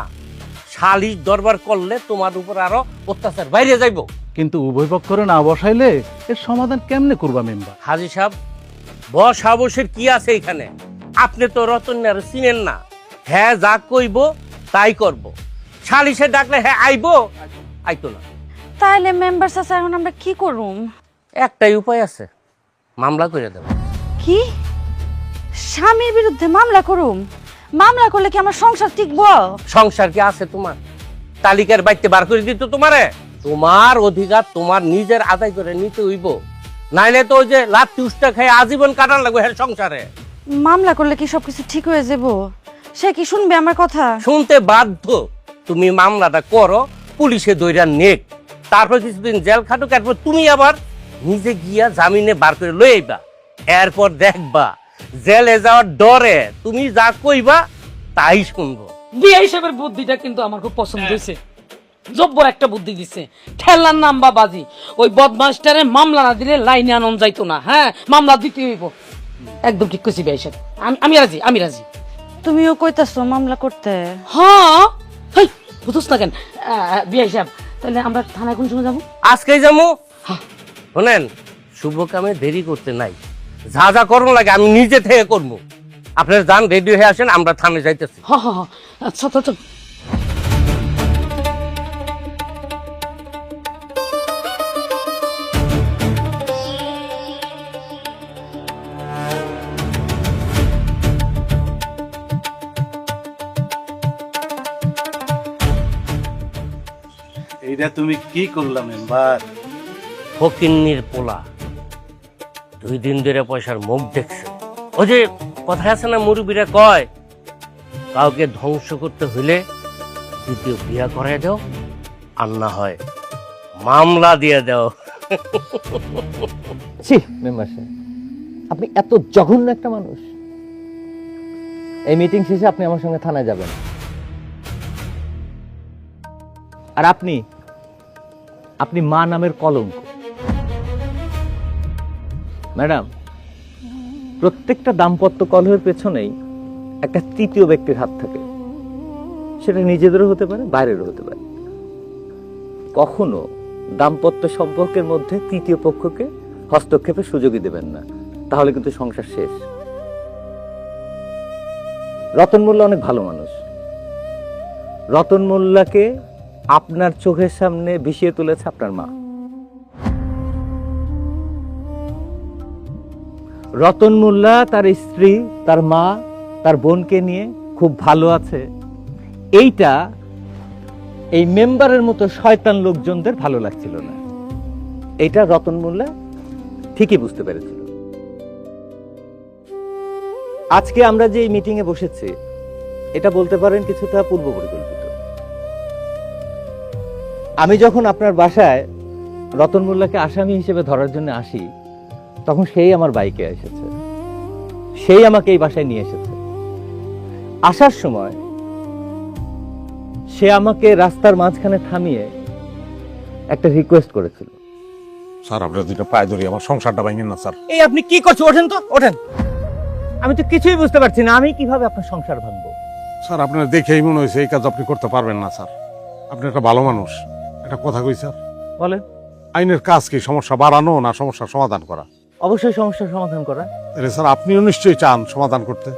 শালিশ দরবার করলে তোমার উপর আরো অত্যাচার বাইরে যাইব। কিন্তু উভয় পক্ষরে না বসাইলে এর সমাধান কেমনে করবা মেম্বার? হাজি সাহেব, বসাবসের কি আছে এখানে? আপনি তো রতনের চিনেন না। হ্যাঁ যা কইব তাই করব। শালিশে ডাকলে হ্যাঁ আইবো? আইতো না। তাইলে মেম্বার চাচা এখন আমরা কি করুম? একটাই উপায় আছে, মামলা করে দেব। কি? স্বামীর বিরুদ্ধে মামলা করুম? মামলা করলে কি আমার সংসার টিকবো? সংসার কি আছে তোমার? তালিকার বাইতে বার করে দিত তোমারে? তোমার অধিকার তোমার নিজের আদায় করে নিতে হইব, নাইলে তো ওই যে লাত্তি উষ্টা খেয়ে আজীবন কাটান লাগবে হ্যাঁ সংসারে। মামলা করলে কি সবকিছু ঠিক হয়ে যাব? সে কি শুনবে আমার কথা? শুনতে বাধ্য। তুমি মামলাটা করো, পুলিশে দইরা নেক, তারপর কিছুদিন জেল খাটুক, এরপর তুমি আবার নিজে গিয়া জামিনে বার করে লই আইবা। এরপর দেখবা জেলে যাওয়ার ডরে তুমি যা কইবা তাই শুনবো। বিয়ে হিসেবের বুদ্ধিটা কিন্তু আমার খুব পছন্দ হয়েছে। জব্বর একটা বুদ্ধি দিছে। ঠেলার নাম বা বাজি, ওই বদমাস্টারে মামলা না দিলে লাইনে আনন্দ যাইতো না। হ্যাঁ, মামলা দিতে হইব। একদম ঠিক কইছি বিয়ে হিসেবে। আমি রাজি, আমি রাজি। তুমিও কইতাছো মামলা করতে? হ্যাঁ, হেই বুঝছ না কেন? বিয়ে হিসাব, তাহলে আমরা থানায় কোন সময় যাবো? আজকেই যাবো। শোনেন, শুভ কামে দেরি করতে নাই। যা যা করুন লাগে আমি নিজে থেকে করবো। আপনার যান, রেডি হয়ে আসেন, আমরা থানায় যাইতেছি। হ্যাঁ হ্যাঁ হ্যাঁ, আচ্ছা তো চল। এইটা তুমি কি করলা মেম্বার? ফকিন্নির পোলা 2 দিন ধরে পয়সার মুখ দেখছে। ওই যে কথা আছে না, মুরব্বীরা কয় কাউকে ধ্বংস করতে হইলে দ্বিতীয় বিয়া করাই দাও, আর না হয় মামলা দিয়ে দাও। ছি মেম্বার সাহেব, আপনি এত জঘন্য একটা মানুষ। এই মিটিং শেষে আপনি আমার সঙ্গে থানায় যাবেন। আর আপনি মা নামের কলঙ্ক। ম্যাডাম, প্রত্যেকটা দাম্পত্য কলহের পেছনেই একটা তৃতীয় ব্যক্তির হাত থাকে। সেটা নিজেদেরও হতে পারে, বাইরেরও হতে পারে। কখনো দাম্পত্য সম্পর্কের মধ্যে তৃতীয় পক্ষকে হস্তক্ষেপের সুযোগই দেবেন না, তাহলে কিন্তু সংসার শেষ। রতন মোল্লা অনেক ভালো মানুষ। রতন মোল্লাকে আপনার চোখের সামনে ভিসিয়ে তুলেছে আপনার মা। রতন মোল্লা তার স্ত্রী, তার মা, তার বোনকে নিয়ে খুব ভালো আছে। এইটা এই মেম্বারের মতো শয়তান লোকজনদের ভালো লাগছিল না। এটা রতন মোল্লা ঠিকই বুঝতে পেরেছিল। আজকে আমরা যে এই মিটিং এ বসেছি, এটা বলতে পারেন কিছুটা পূর্ব পরিকল্পিত। আমি যখন আপনার বাসায় রতন মোল্লাকে আসামি হিসেবে ধরার জন্য আসি, তখন সেই আমার বাইকে এসেছে, সেই আমাকে এই বাসায় নিয়ে এসেছে। আসার সময় সে আমাকে রাস্তার মাঝখানে থামিয়ে একটা রিকোয়েস্ট করেছিল। স্যার, আপনার 2টা পায়ে ধরি, আমার সংসারটা ভাঙেন না স্যার। এই আপনি কি করছেন? ওঠেন তো, ওঠেন। আমি তো কিছুই বুঝতে পারছি না, আমি কিভাবে আপনার সংসার ভাঙবো? স্যার, আপনার দেখেই মনে হয়েছে এই কাজ আপনি করতে পারবেন না স্যার। আপনি একটা ভালো মানুষ। একটা কথা কই স্যার, বলেন। আইনের কাজ কি সমস্যা বাড়ানো না সমস্যার সমাধান করা? অবশ্যই সমস্যার সমাধান করা। তাহলে স্যার আপনিও নিশ্চয়ই চান সমাধান করতে।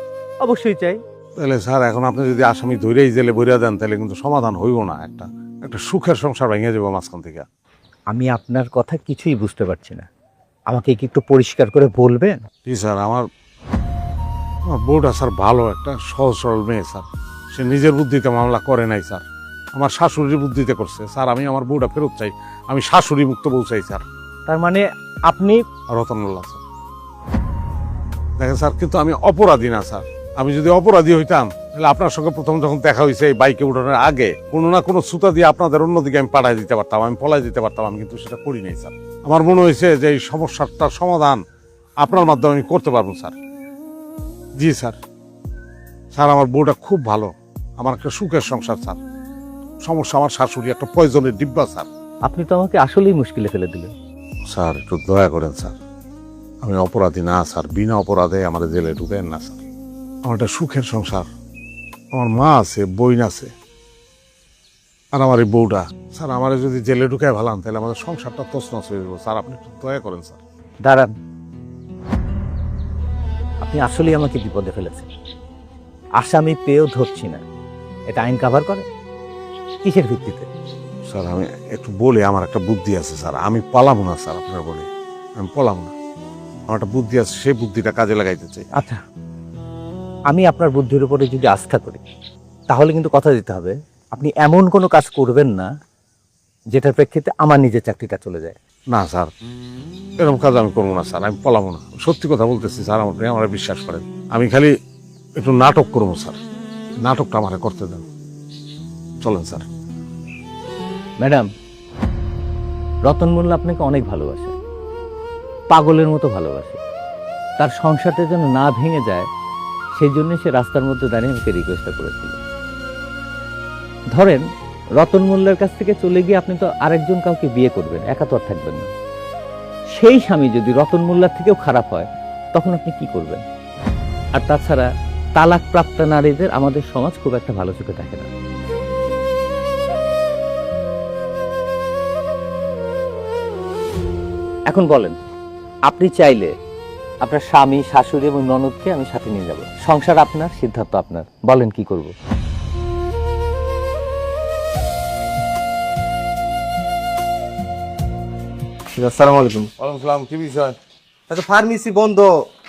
অবশ্যই চাই। তাহলে স্যার, এখন আপনি যদি আসামি ধরেই জেলে ভরিয়া দেন, তাহলে কিন্তু সমাধান হইব না। একটা সুখের সংসার ভেঙে যাবো মাঝখান থেকে। আমি আপনার কথা কিছুই বুঝতে পারছি না, আমাকে কি একটু পরিষ্কার করে বলবেন? জি স্যার, আমার বউটা স্যার ভালো, একটা সহজ সরল মেয়ে স্যার। সে নিজের বুদ্ধিতে মামলা করে নাই স্যার, আমার শাশুড়ির বুদ্ধিতে করছে স্যার। আমি আমার বউটা ফেরত চাই, আমি শাশুড়ি মুক্ত বউ চাই স্যার। তার মানে আপনি রতন মোল্লা স্যার। দেখেন স্যার, কিন্তু আমি অপরাধী না স্যার। আমি যদি অপরাধী হইতাম, তাহলে আপনার সঙ্গে প্রথম যখন দেখা হয়েছে এই বাইকে উঠানোর আগে কোনো না কোনো সুতা দিয়ে আপনাদের অন্যদিকে আমি পাঠাই দিতে পারতাম, আমি পলাই দিতে পারতাম। আমি কিন্তু সেটা করি নাই স্যার। আমার মনে হয়েছে যে এই সমস্যাটার সমাধান আপনার মাধ্যমে আমি করতে পারবো স্যার। জি স্যার। স্যার, আমার বউটা খুব ভালো, আমার একটা সুখের সংসার স্যার। সমস্যা আমার শাশুড়ি একটা পয়জনের ডিব্বা স্যার। আপনি তো আমাকে আসলেই মুশকিলে ফেলে দিলেন। স্যার, একটু দয়া করেন স্যার। আমি অপরাধী না স্যার, বিনা অপরাধে আমার জেলে ঢুকেন না স্যার। আমার একটা সুখের সংসার, আমার মা আছে, বোন আছে, আর আমার এই বউটা। স্যার আমার যদি জেলে ঢুকে ভালান তাহলে আমাদের সংসারটা তছনছ হয়ে যাবো। স্যার আপনি একটু দয়া করেন স্যার। দাঁড়ান, আপনি আসলেই আমাকে বিপদে ফেলেছেন। আসামি পেয়েও ধরছি না, এটা আইন কাভার করে? কিসের ভিত্তিতে? স্যার আমি একটু বলি, আমার একটা বুদ্ধি আছে স্যার, আমি পালাবো না স্যার, আপনার বলি আমি পালাবো না। আমার একটা বুদ্ধি আছে, সেই বুদ্ধিটা কাজে লাগাইতে চাই। আচ্ছা, আমি আপনার বুদ্ধির উপরে যদি আস্থা করি, তাহলে কিন্তু কথা দিতে হবে আপনি এমন কোনো কাজ করবেন না যেটার প্রেক্ষিতে আমার নিজের চাকরিটা চলে যায়। না স্যার, এরকম কাজ আমি করবো না স্যার, আমি পালাবো না, সত্যি কথা বলতেছি স্যার, আপনি আমার বিশ্বাস করেন। আমি খালি একটু নাটক করবো স্যার, নাটকটা আমাকে করতে দেন। চলেন স্যার। ম্যাডাম, রতন মোল্লা আপনাকে অনেক ভালোবাসে, পাগলের মতো ভালোবাসে। তার সংসারটা যেন না ভেঙে যায় সেই জন্য সে রাস্তার মধ্যে দাঁড়িয়ে আমাকে রিকোয়েস্টটা করেছিল। ধরেন রতন মোল্লার কাছ থেকে চলে গিয়ে আপনি তো আরেকজন কাউকে বিয়ে করবেন, একা তো আর থাকবেন না। সেই স্বামী যদি রতন মোল্লার থেকেও খারাপ হয় তখন আপনি কি করবেন? আর তাছাড়া তালাক প্রাপ্ত নারীদের আমাদের সমাজ খুব একটা ভালো চোখে দেখে না। এখন বলেন, আপনি চাইলে আপনার স্বামী, শাশুড়ি এবং ননদকে আমি সাথে নিয়ে যাব। সংসার আপনার, সিদ্ধান্ত আপনার। বলেন কি করব? আসসালামু আলাইকুম। ওয়ালাইকুম সালাম। কি বিষয়? আচ্ছা, ফার্মেসি বন্ধ,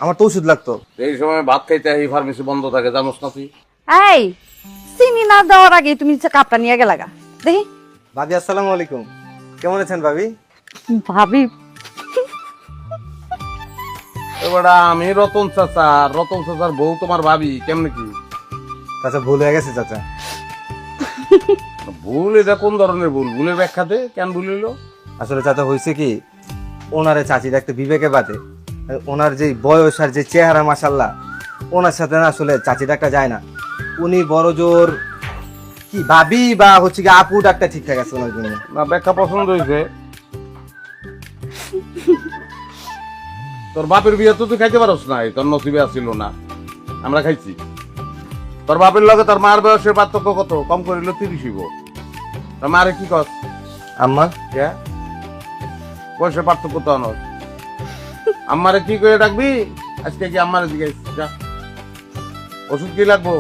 আমার তো ওষুধ লাগতো। এই সময় ভাত খাইতে এই ফার্মেসি বন্ধ থাকে, জানোস না তুই? এই চিনি না দেওয়ার আগে তুমি কাপটা নিয়ে গেলাগা দেখি। ভাবি আসসালামু আলাইকুম, কেমন আছেন ভাবি? ভাবি এবার আমি রতন চাচা, রতন চাচার বউ তোমার ভাবি, কেমনে কি? চাচা ভুল হয়ে গেছে চাচা। ভুল এটা কোন ধরনের ভুল? ভুলের ব্যাখ্যা দে, কেন ভুল হইলো? আসলে চাচা হয়েছে কি, ওনারে চাচির একটা বিবেকে বাদে, ওনার যে বয়স আর যে চেহারা মাশাল্লাহ, ওনার সাথে না আসলে চাচির একটা যায় না। উনি বড় জোর কি ভাবি বা হচ্ছে কি আপু ডাকটা ঠিকঠাক আছে ওনার জন্য। না, ব্যাখ্যা পছন্দ হয়েছে। তোর বাপের বিয়ে তো তুই খাইতে পারস নাই, তোর নসিবে আসিল না, আমরা খাইছি। তোর বাপের লগে তোর মার বয়সের পার্থক্য কত? কম করিল 30 হইব। তোর মারে কি কস? আম্মা কে বয়সের পার্থক্য তো আনস। আম্মারে কি করে ডাকবি? আজকে কি আম্মারে জিজ্ঞেস যা, ওষুধ কি লাগবো?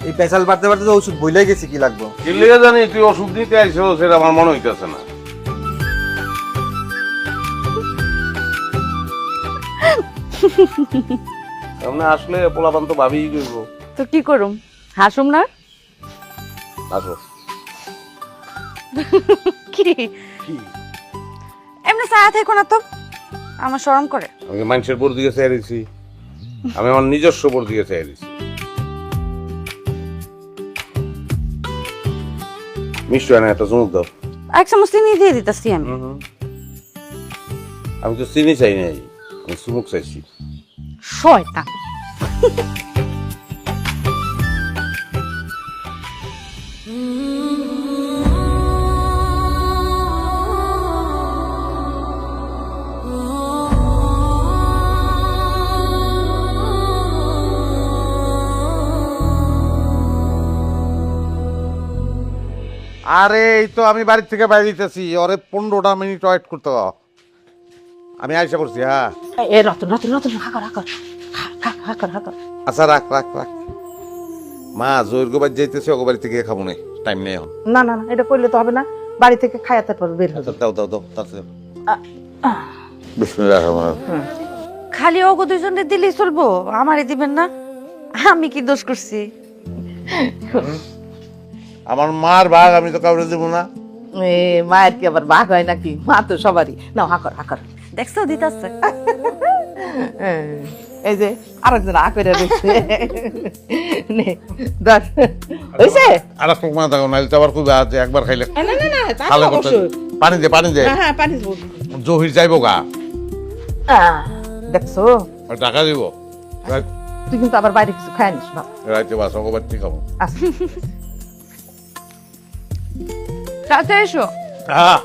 এই পেশাল বাড়তে বাড়তে তো ওষুধ বইলে গেছি কি লাগবো। কি লিগে জানি তুই ওষুধ দিতে আইসো, সেটা আমার মনে হইতেছে না। সামনে আসলে পোলাপান তো ভাবিই করবো। তো কি করুম, হাসুম না? আসো। কি এমনি ছায়া থাকো না তো, আমার শরম করে। আমি মানুষের বোর দিকে চেয়ে দিছি, আমি আমার নিজস্ব বোর দিকে চেয়ে দিছি। মিষ্টি আনে একটা চুমুক দাও। এক চামচ চিনি দিয়ে দিতেছি আমি। আমি তো চিনি চাই নাই, আমি চুমুক চাইছি। শয়তান। আরে এই তো আমি বাড়ি থেকে বাইরে দিতেছি, ওরে 15টা মিনিট ওয়েট করতে দাও, আমি আইসা করছি। হ্যাঁ এ রতন রতন রতন হাকর হাকর হাকর হাকর। আচ্ছা রাখ রাখ রাখ। মা জোর গোবার যাইতেছে, ওগো বাড়ি থেকে খাবো না, টাইম নেই এখন। না না না, এটা করলে তো হবে না, বাড়ি থেকে খায়াতে পর বের হবে। আচ্ছা দাও দাও দাও, তাড়াতাড়ি বিসমিল্লাহির রহমানির রহিম। খালি ওগো দুইজনে দিলেই চলবো, আমারই দিবেন না? আমি কি দোষ করছি? আমার মার ভাগ আমি তো কাউরে দেবো না। এ মায়ের কি আবার ভাগ হয় নাকি? মা তো সবারই। নাও হাকর হাকর। দেখছো দিতাছে। এই যে আরেকজন আ করে রয়েছে। নে ধর, হইছে? আর এক মা দাও, নাইলে তো আবার খুব আছে, একবার খাইলে না না না, তা খালে করতে। অবশ্যই। পানি দে পানি দে, হ্যাঁ হ্যাঁ, পানি দেবো। জহির যাইবো গা, দেখছো, আর টাকা দিব। তুই কিন্তু আবার বাইরে কিছু খাই নিস। রাইতে বাস, ওগো বাড়ি থেকে খাবো। তাতে এসো। হ্যাঁ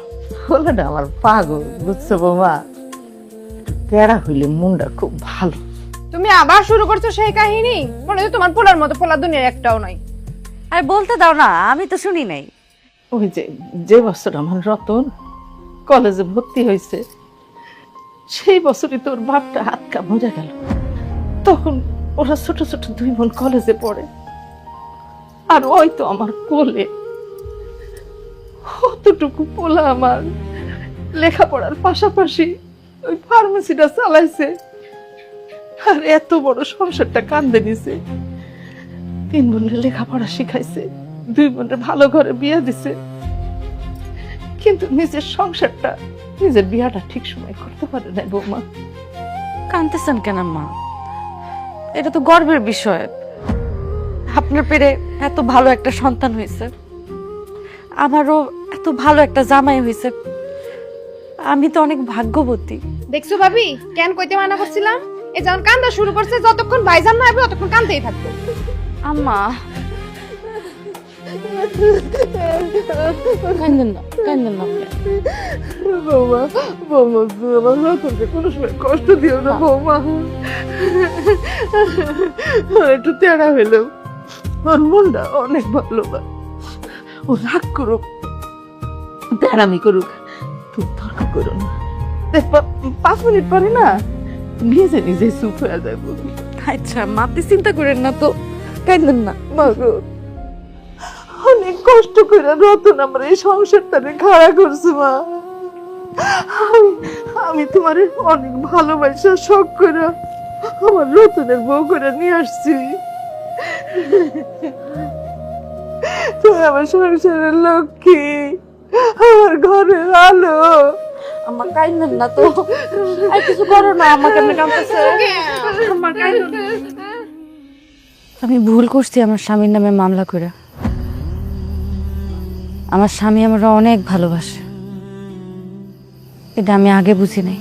হলো না আমার পাগল, বুঝছো বৌমা? তেরা হইলে মনটা খুব ভালো। তুমি আবার শুরু করছো সেই কাহিনী, মনে হয় তোমার পোলার মতো পোলা দুনিয়ার একটাও নাই। আরে বলতে দাও না, আমি তো শুনি নাই। ওই যে বছর আমার রতন কলেজে ভর্তি হয়েছে, সেই বছরই তোর বাপটা হাতকা মরে গেল। তখন ওরা ছোট ছোট দুই বোন কলেজে পড়ে, আর ওই তো আমার কোলে। অতটুকু পোলা আমার লেখাপড়ার পাশাপাশি ওই ফার্মেসিটা চালাইছে, আর এত বড় সংসারটা কান্দে নিছে। 3 বোনের লেখাপড়া শিখাইছে, 2 বোনের ভালো ঘরে বিয়ে দিছে, কিন্তু নিজের সংসারটা, নিজের বিয়াটা ঠিক সময় করতে পারে না বৌমা। কাঁদতেছেন কেন মা? এটা তো গর্বের বিষয়, আপনার পেটে এত ভালো একটা সন্তান হয়েছে, আমারও এত ভালো একটা জামাই হয়েছে। আমি তো অনেক ভাগ্যবতী। দেখছো ভাবি, কেন কইতে মানা করছিলাম? এই যখন কান্দা শুরু করছে, যতক্ষণ ভাইজান না আসবে ততক্ষণ কান্দতেই থাকবে। আম্মা কান্দেন না, কান্দেন না আপনি। বৌমা, বৌমা, তুই আমার রতনকে কোনো সময় কষ্ট দিও না বৌমা। একটু তেড়া হইলেও ওর মনটা অনেক ভালো। ও রাগ করুক, তেড়ামি করুক, তুমি তর্ক করো না। দেখবা 5 মিনিট পরে না নিজে নিজে চুপ হয়ে যাবো। আচ্ছা মা, আপনি চিন্তা করেন না তো, কাঁদেন না। মাগো, অনেক কষ্ট করে রতন আমার এই সংসারটারে খাড়া করছে মা। আমি তোমার অনেক ভালোবাসা শখ করে আমার রতনের বউ করে নিয়ে আসছি। তুমি আমার সংসারের লক্ষ্মী, আমার ঘরের আলো। আমার কাঁদেন না তো, আর কিছু করো না, আমাকে আপনি কাঁদতেছে। আমি ভুল করছি আমার স্বামীর নামে মামলা করে। আমার স্বামী আমরা অনেক ভালোবাসে, এটা আমি আগে বুঝি নাই,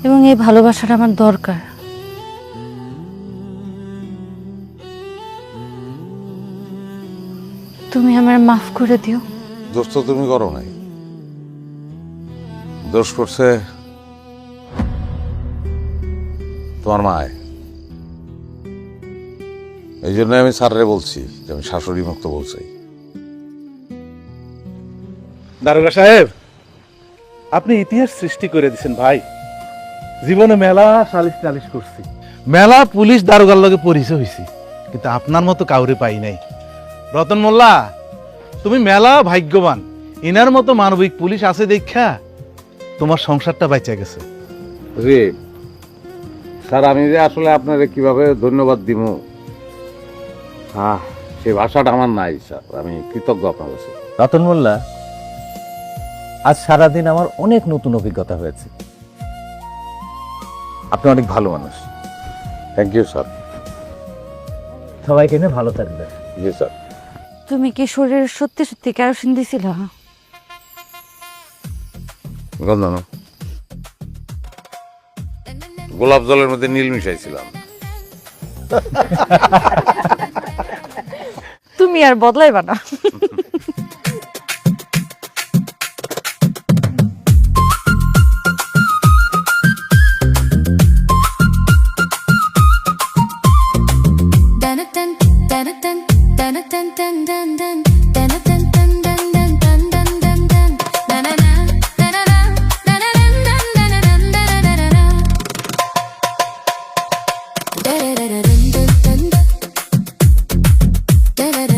এবং এই ভালোবাসাটা আমার দরকার। তুমি আমার মাফ করে দিও। দোষ তো তুমি করো নাই, দোষ করছে তোমার মায়। এই জন্য আমি স্যাররে বলছি যে আমি শাশুড়ি মুক্ত বলছি। দারোগা সাহেব, আপনি ইতিহাস সৃষ্টি করে দিচ্ছেন ভাই। জীবনে মেলা সালিশ টালিশ করছি, মেলা পুলিশ দারোগার লগে পরিচয় হয়েছি, কিন্তু আপনার মতো কাউরে পাই নাই। রতন মোল্লা, তুমি মেলা ভাগ্যবান, ইনার মতো মানবিক পুলিশ আছে দেখা তোমার সংসারটা বাইচা গেছে। রে স্যার, আমি যে আসলে আপনারে কিভাবে ধন্যবাদ দিব সে ভাষাটা আমার নাই স্যার, আমি কৃতজ্ঞ আপনার কাছে। রতন মোল্লা, আজ সারাদিন আমার অনেক নতুন অভিজ্ঞতা হয়েছে। আপনি অনেক ভালো মানুষ। Thank you sir. সবাইকে নিয়ে ভালো থাকবে। জি স্যার। তুমি কি শরীরে সত্যি সত্যি কেরোসিন দিছিল? গন্ধ গোলাপ জলের মধ্যে নীল মিশাইছিলাম। তুমি আর বদলাইবা না। Da da da da da da da da da da da da